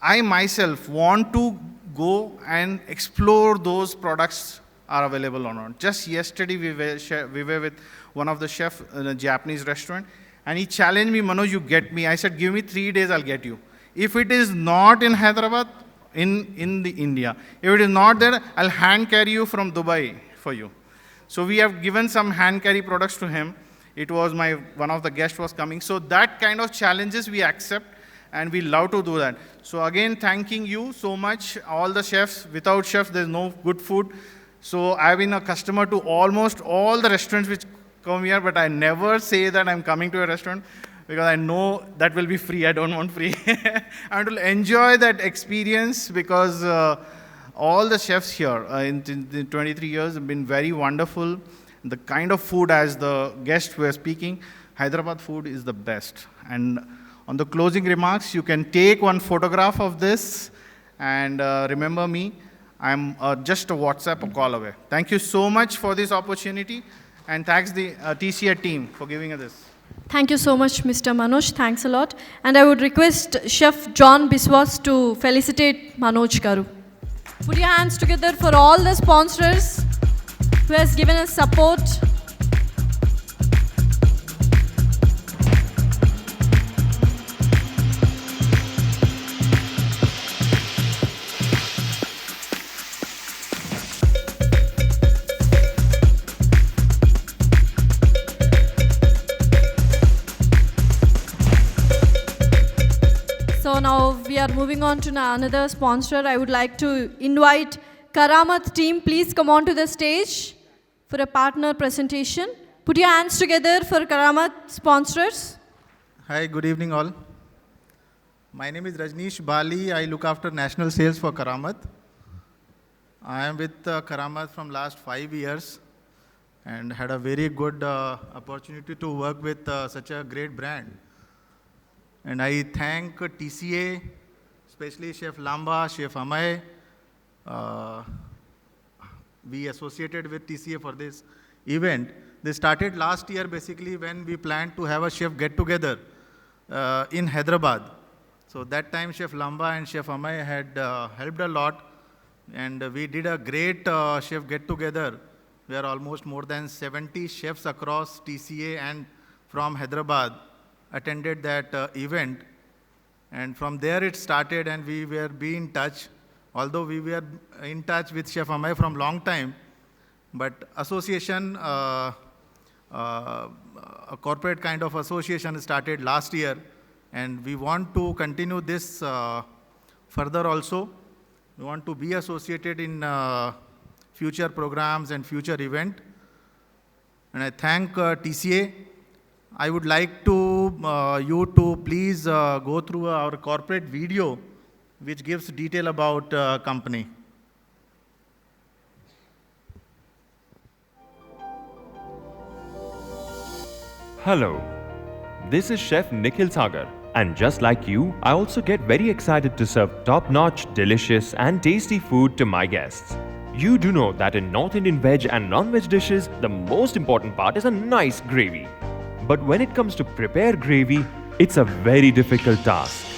I myself want to go and explore those products are available or not. Just yesterday, we were with one of the chefs in a Japanese restaurant, and he challenged me, Manoj, you get me. I said, give me 3 days, I'll get you. If it is not in Hyderabad, in the India, if it is not there, I'll hand carry you from Dubai for you. So we have given some hand carry products to him. It was one of the guests was coming. So that kind of challenges we accept, and we love to do that. So again, thanking you so much, all the chefs. Without chefs, there's no good food. So I've been a customer to almost all the restaurants which come here, but I never say that I'm coming to a restaurant, because I know that will be free. I don't want free. I want to enjoy that experience, because all the chefs here in the 23 years have been very wonderful. The kind of food, as the guests were speaking, Hyderabad food is the best. And on the closing remarks, you can take one photograph of this, and remember me. I'm just a WhatsApp call away. Thank you so much for this opportunity, and thanks the TCA team for giving us this. Thank you so much, Mr. Manoj. Thanks a lot. And I would request Chef John Biswas to felicitate Manoj Garu. Put your hands together for all the sponsors who has given us support. So now we are moving on to another sponsor. I would like to invite Karamat team, please come on to the stage for a partner presentation. Put your hands together for Karamat sponsors. Hi, good evening all. My name is Rajneesh Bali. I look after national sales for Karamat. I am with Karamat from last 5 years and had a very good opportunity to work with such a great brand. And I thank TCA, especially Chef Lamba, Chef Amay. We associated with TCA for this event. They started last year basically when we planned to have a chef get-together in Hyderabad. So that time Chef Lamba and Chef Amay had helped a lot, and we did a great chef get-together where almost more than 70 chefs across TCA and from Hyderabad attended that event. And from there it started, and we were in touch. Although we were in touch with Chef Amay from long time, but association, a corporate kind of association started last year, and we want to continue this further also. We want to be associated in future programs and future event. And I thank TCA. I would like to you to please go through our corporate video, which gives detail about company. Hello, this is Chef Nikhil Sagar, and just like you, I also get very excited to serve top-notch, delicious and tasty food to my guests. You do know that in North Indian veg and non-veg dishes, the most important part is a nice gravy. But when it comes to prepare gravy, it's a very difficult task.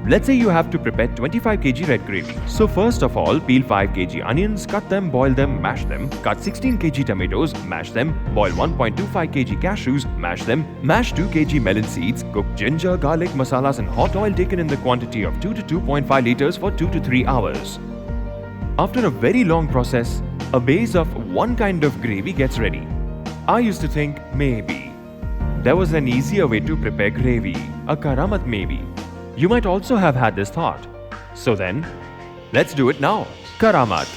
Let's say you have to prepare 25 kg red gravy. So first of all, peel 5 kg onions, cut them, boil them, mash them. Cut 16 kg tomatoes, mash them. Boil 1.25 kg cashews, mash them. Mash 2 kg melon seeds. Cook ginger, garlic, masalas and hot oil taken in the quantity of 2 to 2.5 liters for 2 to 3 hours. After a very long process, a base of one kind of gravy gets ready. I used to think maybe there was an easier way to prepare gravy, a karamat maybe. You might also have had this thought. So then, let's do it now. Karamat.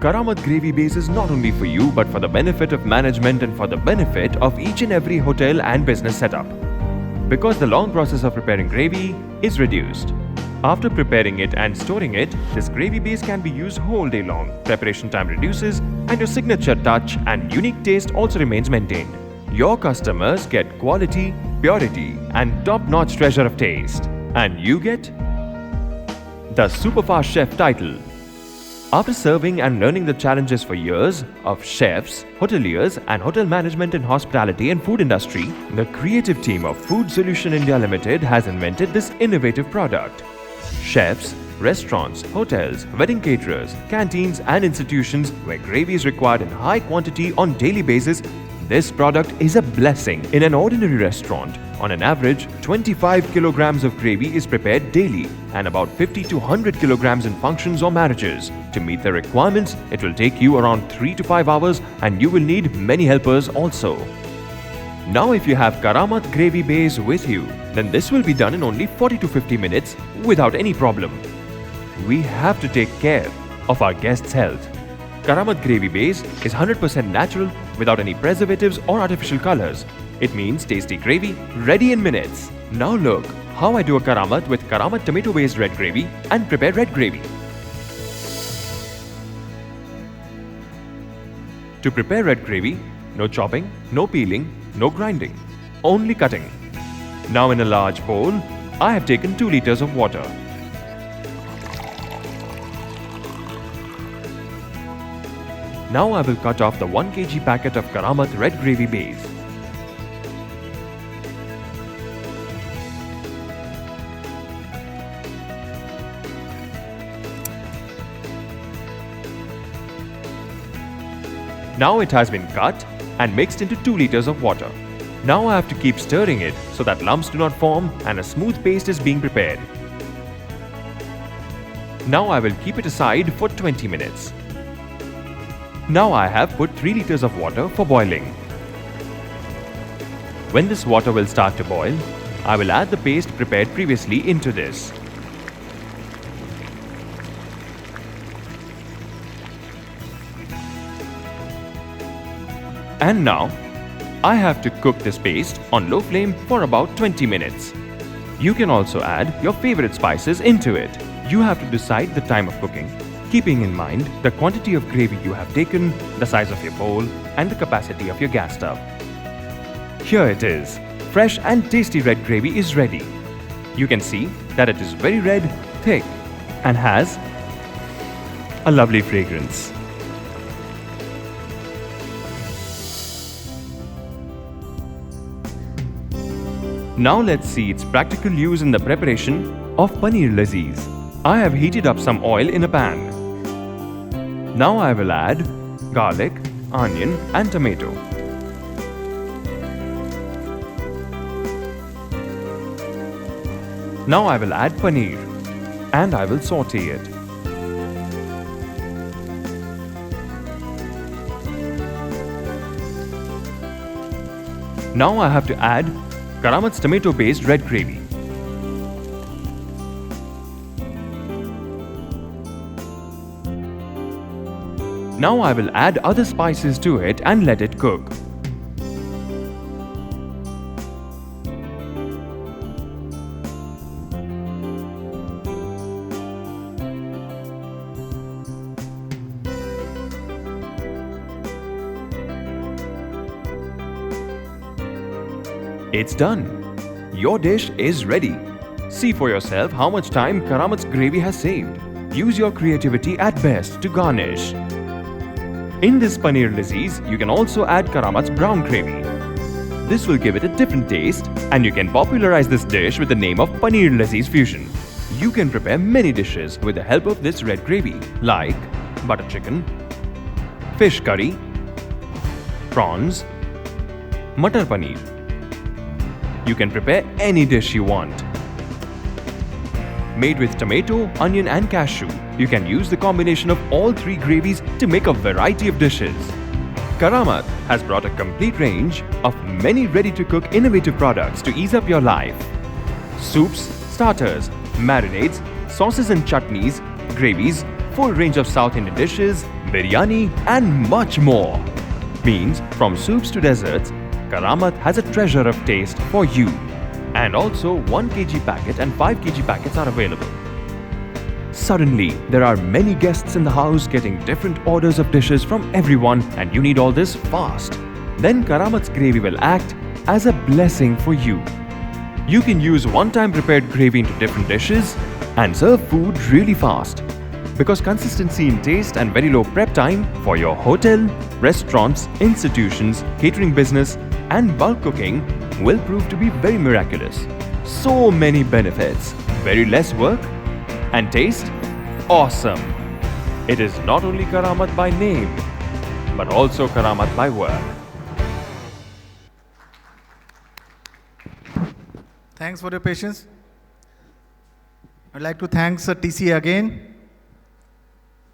Karamat Gravy Base is not only for you but for the benefit of management and for the benefit of each and every hotel and business setup. Because the long process of preparing gravy is reduced. After preparing it and storing it, this gravy base can be used whole day long. Preparation time reduces and your signature touch and unique taste also remains maintained. Your customers get quality, purity and top-notch treasure of taste. And you get the Superfast Chef title. After serving and learning the challenges for years of chefs, hoteliers and hotel management in hospitality and food industry, the creative team of Food Solution India Limited has invented this innovative product. Chefs, restaurants, hotels, wedding caterers, canteens and institutions where gravy is required in high quantity on daily basis, this product is a blessing. In an ordinary restaurant, on an average, 25 kilograms of gravy is prepared daily and about 50 to 100 kilograms in functions or marriages. To meet the requirements, it will take you around 3 to 5 hours and you will need many helpers also. Now if you have Karamat Gravy Base with you, then this will be done in only 40 to 50 minutes without any problem. We have to take care of our guests' health. Karamat Gravy Base is 100% natural without any preservatives or artificial colors. It means tasty gravy ready in minutes. Now look how I do a Karamat with Karamat tomato based red gravy and prepare red gravy. To prepare red gravy, no chopping, no peeling, no grinding, only cutting. Now in a large bowl, I have taken 2 liters of water. Now I will cut off the 1 kg packet of Karamat red gravy base. Now it has been cut and mixed into 2 liters of water. Now I have to keep stirring it so that lumps do not form and a smooth paste is being prepared. Now I will keep it aside for 20 minutes. Now I have put 3 liters of water for boiling. When this water will start to boil, I will add the paste prepared previously into this. And now, I have to cook this paste on low flame for about 20 minutes. You can also add your favorite spices into it. You have to decide the time of cooking, keeping in mind the quantity of gravy you have taken, the size of your bowl, and the capacity of your gas stove. Here it is. Fresh and tasty red gravy is ready. You can see that it is very red, thick, and has a lovely fragrance. Now let's see its practical use in the preparation of paneer lazeez. I have heated up some oil in a pan. Now I will add garlic, onion and tomato. Now I will add paneer and I will saute it. Now I have to add Karamat's tomato-based red gravy. Now I will add other spices to it and let it cook. It's done. Your dish is ready. See for yourself how much time Karamat's gravy has saved. Use your creativity at best to garnish. In this paneer lazeez, you can also add Karamat's brown gravy. This will give it a different taste and you can popularize this dish with the name of paneer lazeez fusion. You can prepare many dishes with the help of this red gravy like butter chicken, fish curry, prawns, matar paneer. You can prepare any dish you want. Made with tomato, onion and cashew, you can use the combination of all 3 gravies to make a variety of dishes. Karamat has brought a complete range of many ready-to-cook innovative products to ease up your life. Soups, starters, marinades, sauces and chutneys, gravies, full range of South Indian dishes, biryani, and much more. Means from soups to desserts, Karamat has a treasure of taste for you. And also 1 kg packet and 5 kg packets are available. Suddenly, there are many guests in the house getting different orders of dishes from everyone and you need all this fast. Then Karamat's gravy will act as a blessing for you. You can use one-time prepared gravy into different dishes and serve food really fast. Because consistency in taste and very low prep time for your hotel, restaurants, institutions, catering business and bulk cooking will prove to be very miraculous. So many benefits, very less work and taste awesome. It is not only Karamat by name, but also Karamat by work. Thanks for your patience. I'd like to thank TCA again.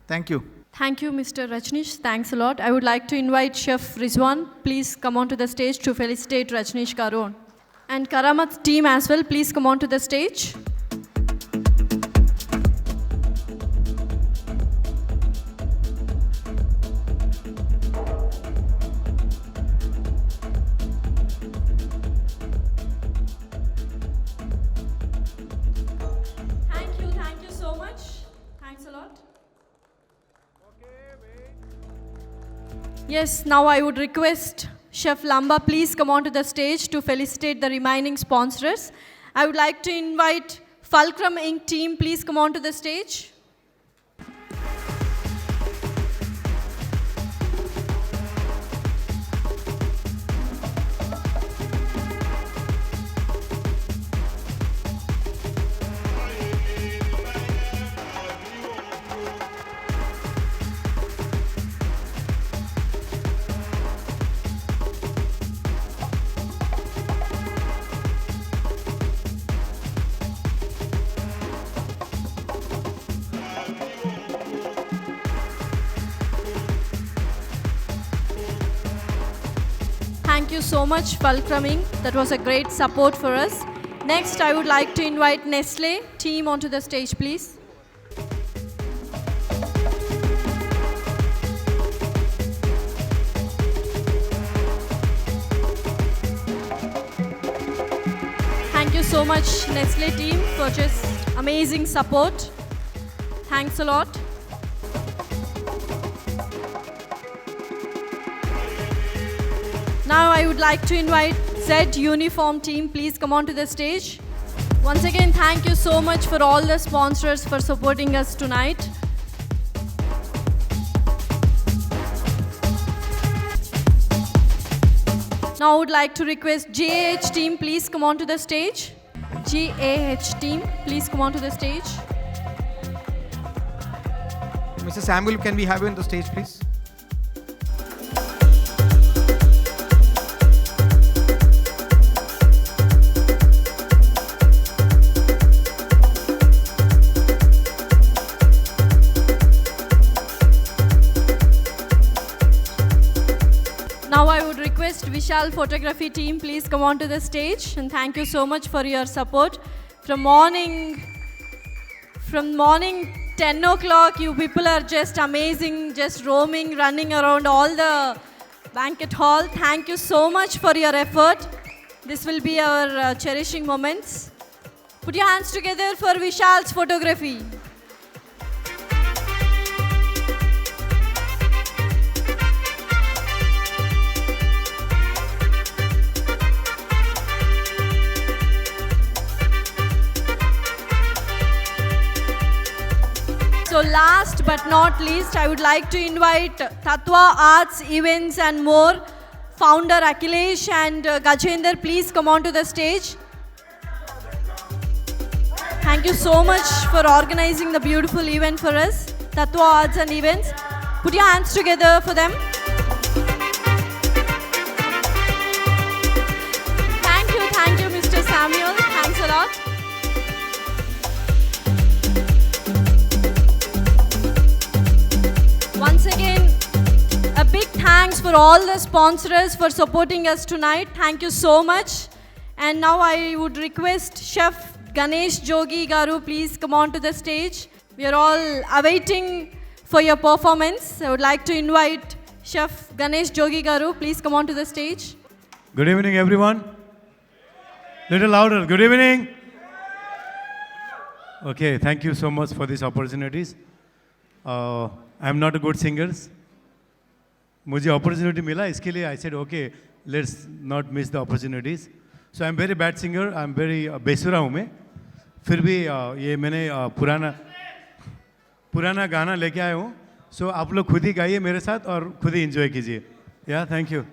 Thank you. Thank you, Mr. Rajneesh. Thanks a lot. I would like to invite Chef Rizwan. Please come onto the stage to felicitate Rajneesh Garon. And Karamat's team as well, please come onto the stage. Thank you so much. Thanks a lot. Yes, now I would request Chef Lamba, please come onto the stage to felicitate the remaining sponsors. I would like to invite Fulcrum Inc. team, please come onto the stage. Thank you so much, Fulcrum Inc. That was a great support for us. Next, I would like to invite Nestle team onto the stage, please. Thank you so much, Nestle team, for just amazing support. Thanks a lot. Now I would like to invite Z Uniform team, please come onto the stage. Once again, thank you so much for all the sponsors for supporting us tonight. Now I would like to request GAH team, please come onto the stage. GAH team, please come onto the stage. Mr. Samuel, can we have you on the stage, please? Now I would request Vishal Photography team, please come onto the stage, and thank you so much for your support. From morning 10 o'clock, you people are just amazing, just roaming, running around all the banquet hall. Thank you so much for your effort. This will be our cherishing moments. Put your hands together for Vishal's photography. So last but not least, I would like to invite Tatwa Arts, Events and More founder Akhilesh and Gajender, please come on to the stage. Thank you so much for organizing the beautiful event for us, Tatwa Arts and Events. Put your hands together for them. Thank you, Mr. Samuel. Thanks a lot. Once again, a big thanks for all the sponsors for supporting us tonight. Thank you so much. And now I would request Chef Ganesh Jogi Garu, please come on to the stage. We are all awaiting for your performance. I would like to invite Chef Ganesh Jogi Garu. Please come on to the stage. Good evening, everyone. Little louder. Good evening. Okay, thank you so much for these opportunities. I'm not a good singer. मुझे opportunity मिला, इसके लिए I said, okay, let's not miss the opportunities. So I'm very bad singer. I'm very बेसुरा हूँ मैं. फिर भी ये मैंने पुराना गाना लेके आया हूँ. So आप लोग खुद ही गाइए मेरे साथ और खुद ही enjoy कीजिए. Yeah, thank you.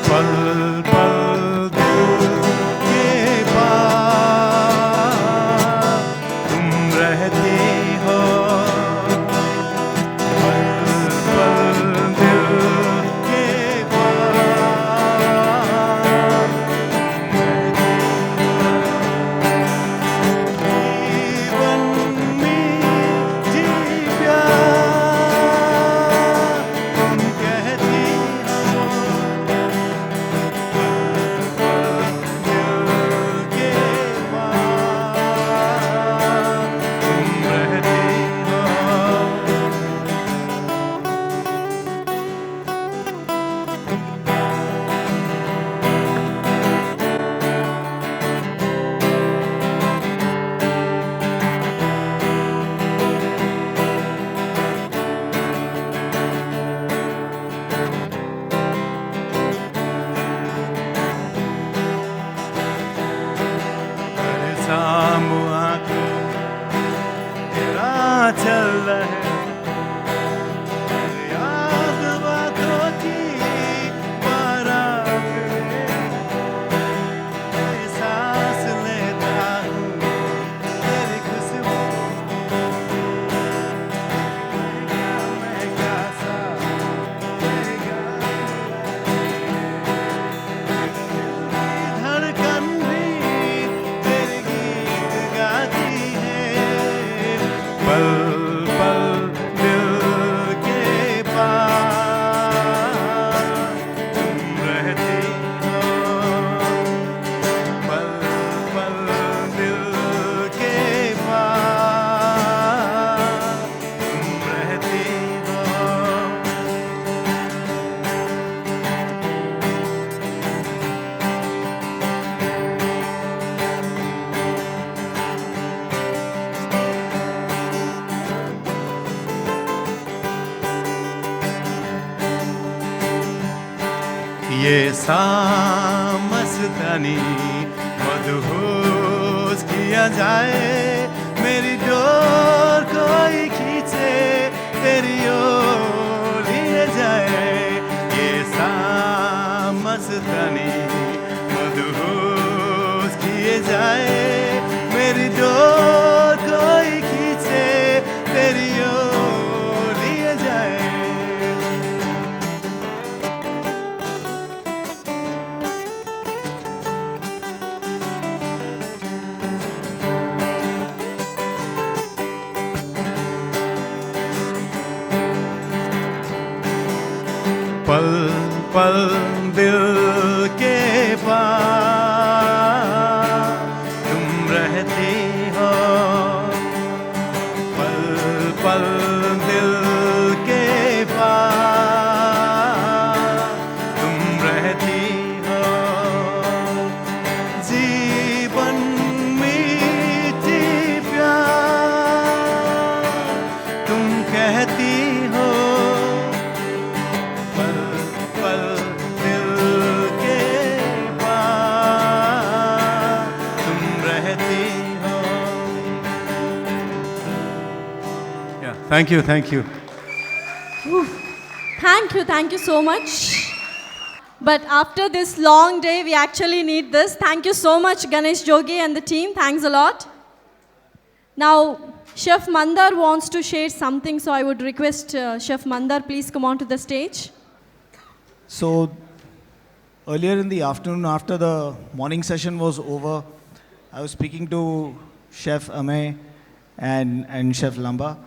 पल पल दिल के पास तुम रहते हो पल पल दिल के पास जीवन में जी प्यार तुम कहती चल रहे याद बातों की बारात में सांस लेता हूँ तेरी खुशबू महका सा धड़कन भी तेरे गीत गाती है पल ये मस्तानी मदहोश किया जाए मेरी डोर कोई खींचे तेरी ओर लिए जाए ये मस्तानी मदहोश किए जाए मेरी डोर कोई खींचे तेरी ओर लिए जाए पल पल दिल के पास तुम रहते हो पल पल दिल के पास तुम रहती हो जीवन मीठी प्यार तुम कहती हो Thank you, thank you. Thank you so much. But after this long day, we actually need this. Thank you so much, Ganesh Jogi and the team. Thanks a lot. Now, Chef Mandar wants to share something, so I would request Chef Mandar, please come on to the stage. So, earlier in the afternoon, after the morning session was over, I was speaking to Chef Amey and Chef Lamba,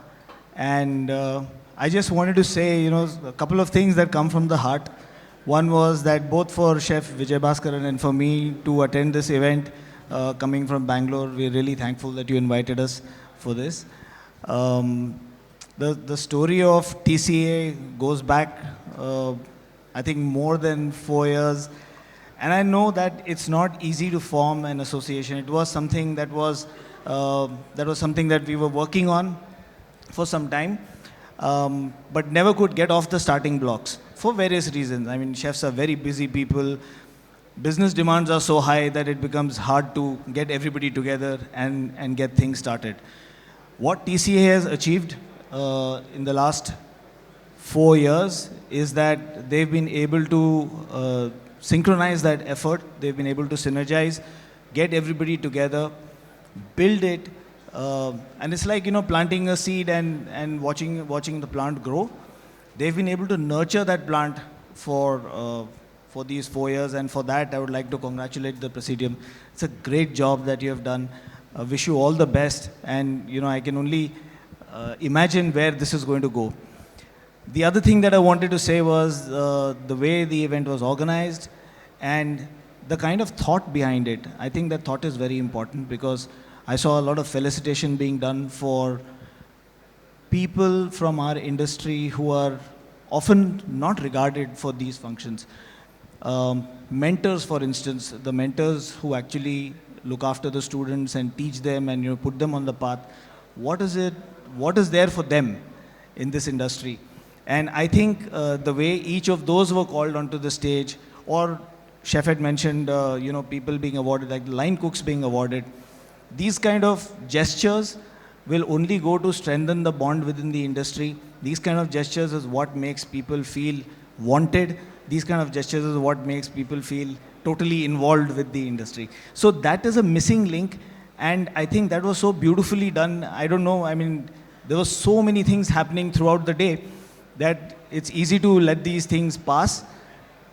and I just wanted to say, a couple of things that come from the heart. One was that both for Chef Vijay Bhaskaran and for me to attend this event, coming from Bangalore, we're really thankful that you invited us for this. The story of TCA goes back, I think, more than 4 years. And I know that it's not easy to form an association. It was something that was something that we were working on for some time, but never could get off the starting blocks for various reasons. I mean, chefs are very busy people. Business demands are so high that it becomes hard to get everybody together and get things started. What TCA has achieved in the last 4 years is that they've been able to synchronize that effort. They've been able to synergize, get everybody together, build it, and it's like, planting a seed and watching the plant grow. They've been able to nurture that plant for these 4 years, and for that I would like to congratulate the Presidium. It's a great job that you have done. I wish you all the best, and I can only imagine where this is going to go. The other thing that I wanted to say was the way the event was organized and the kind of thought behind it. I think that thought is very important, because I saw a lot of felicitation being done for people from our industry who are often not regarded for these functions. Mentors, for instance, the mentors who actually look after the students and teach them and put them on the path. What is there for them in this industry? And I think the way each of those were called onto the stage, or Chef had mentioned, people being awarded, like the line cooks being awarded, these kind of gestures will only go to strengthen the bond within the industry. These kind of gestures is what makes people feel wanted. These kind of gestures is what makes people feel totally involved with the industry. So that is a missing link, and I think that was so beautifully done. I don't know, I mean, there were so many things happening throughout the day that it's easy to let these things pass,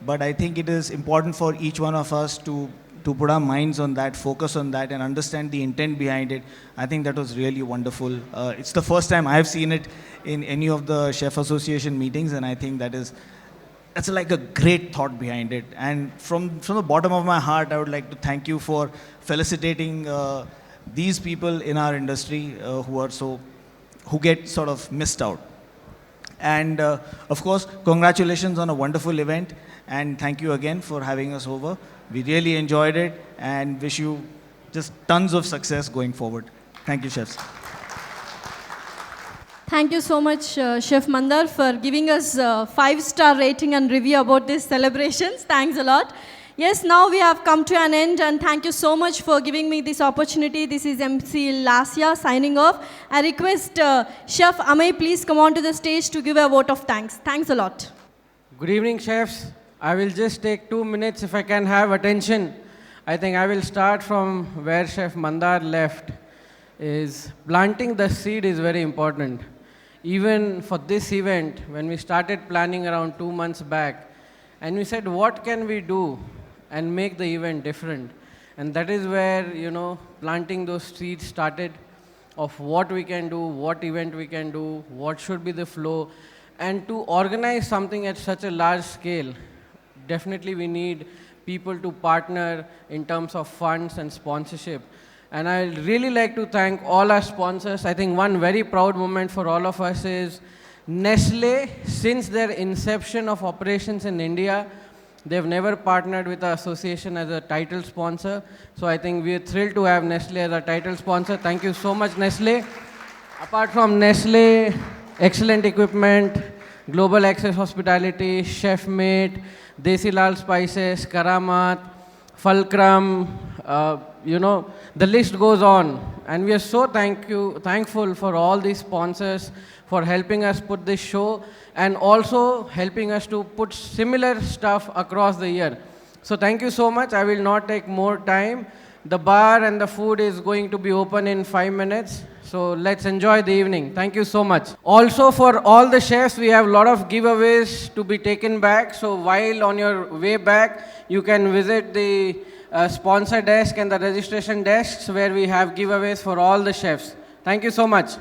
but I think it is important for each one of us to put our minds on that, focus on that, and understand the intent behind it. I think that was really wonderful. It's the first time I've seen it in any of the Chef Association meetings, and I think that's like a great thought behind it. And from the bottom of my heart, I would like to thank you for felicitating these people in our industry who get sort of missed out. And of course, congratulations on a wonderful event, and thank you again for having us over. We really enjoyed it and wish you just tons of success going forward. Thank you, chefs. Thank you so much, Chef Mandar, for giving us a 5-star rating and review about these celebrations. Thanks a lot. Yes, now we have come to an end, and thank you so much for giving me this opportunity. This is MC Lasya signing off. I request Chef Amey, please come on to the stage to give a vote of thanks. Thanks a lot. Good evening, chefs. I will just take 2 minutes if I can have attention. I think I will start from where Chef Mandar left. Is planting the seed is very important. Even for this event, when we started planning around 2 months back, and we said, what can we do and make the event different? And that is where, planting those seeds started, of what we can do, what event we can do, what should be the flow. And to organize something at such a large scale, definitely we need people to partner in terms of funds and sponsorship. And I really like to thank all our sponsors. I think one very proud moment for all of us is Nestle. Since their inception of operations in India, they've never partnered with our association as a title sponsor. So I think we're thrilled to have Nestle as a title sponsor. Thank you so much, Nestle. Apart from Nestle, excellent equipment, Global Access Hospitality, Chef Mate, Desi Lal Spices, Karamat, Fulcrum, the list goes on. And we are so thankful for all these sponsors for helping us put this show and also helping us to put similar stuff across the year. So thank you so much. I will not take more time. The bar and the food is going to be open in 5 minutes. So So let's enjoy the evening. Thank you so much. Also, for all the chefs, we have a lot of giveaways to be taken back. So while on your way back, you can visit the sponsor desk and the registration desks where we have giveaways for all the chefs. Thank you so much.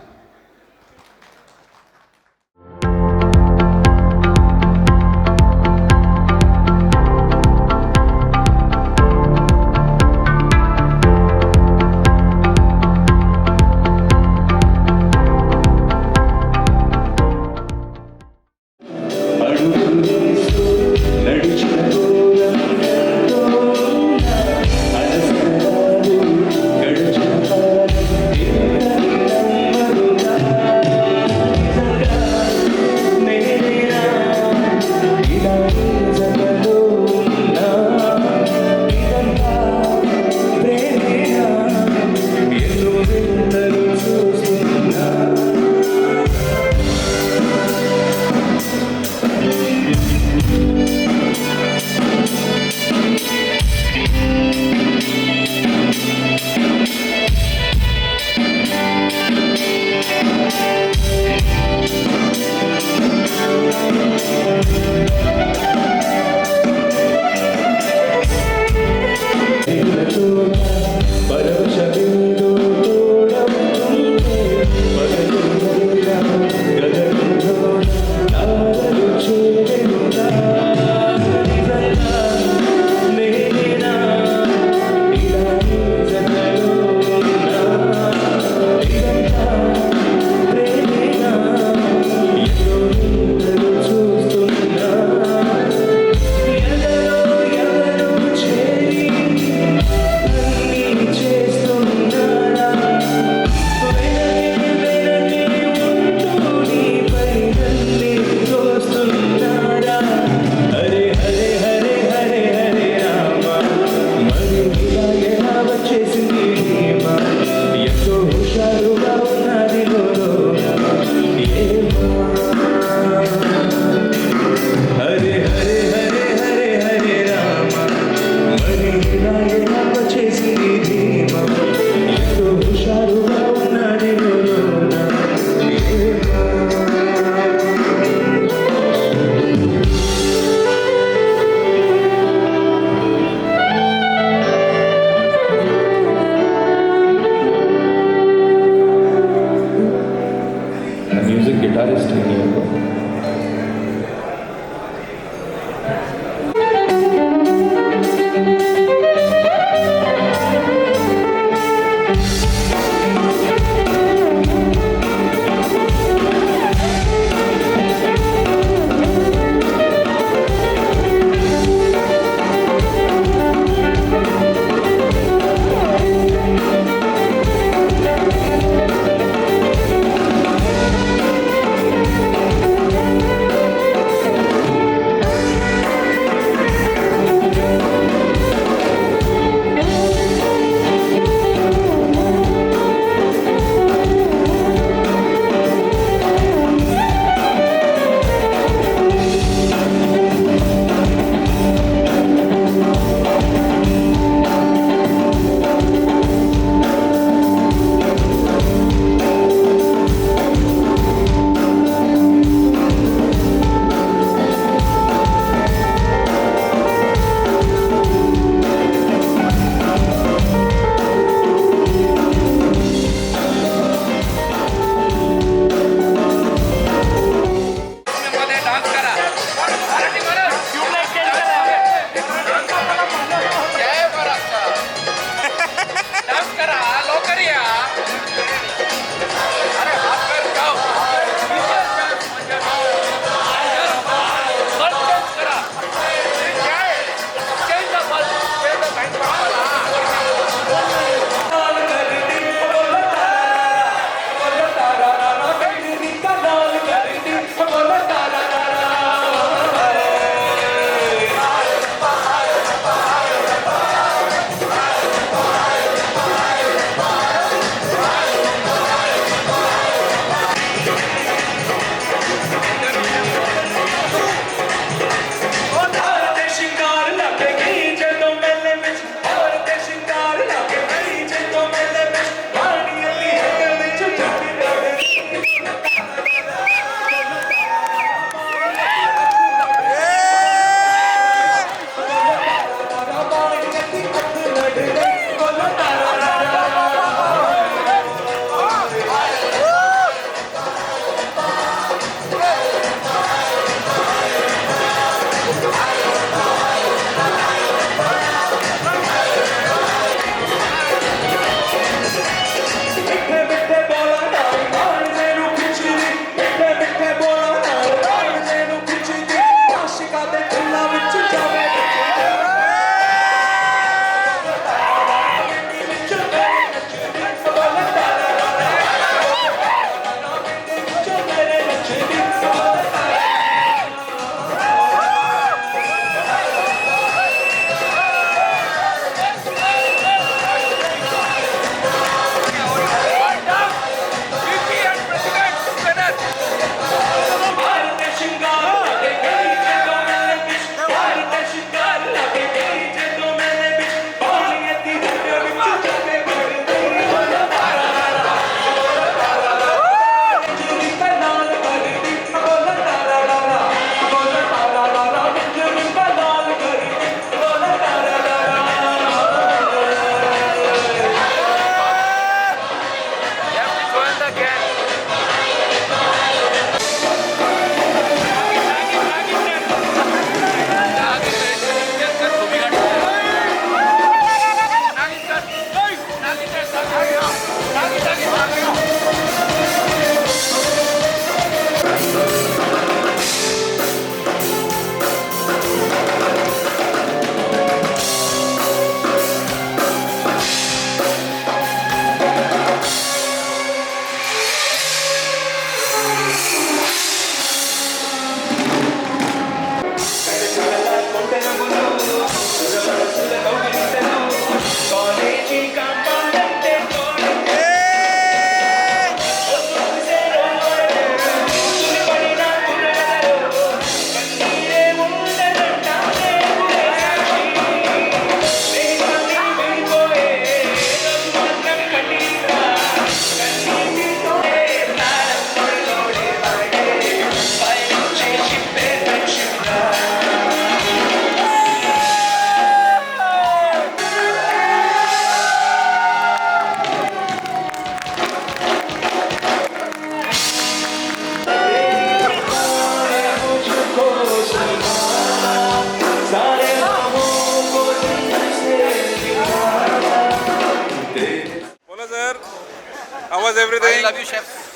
everything. I love you, chefs.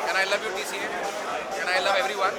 And I love you, TCA. And I love everyone.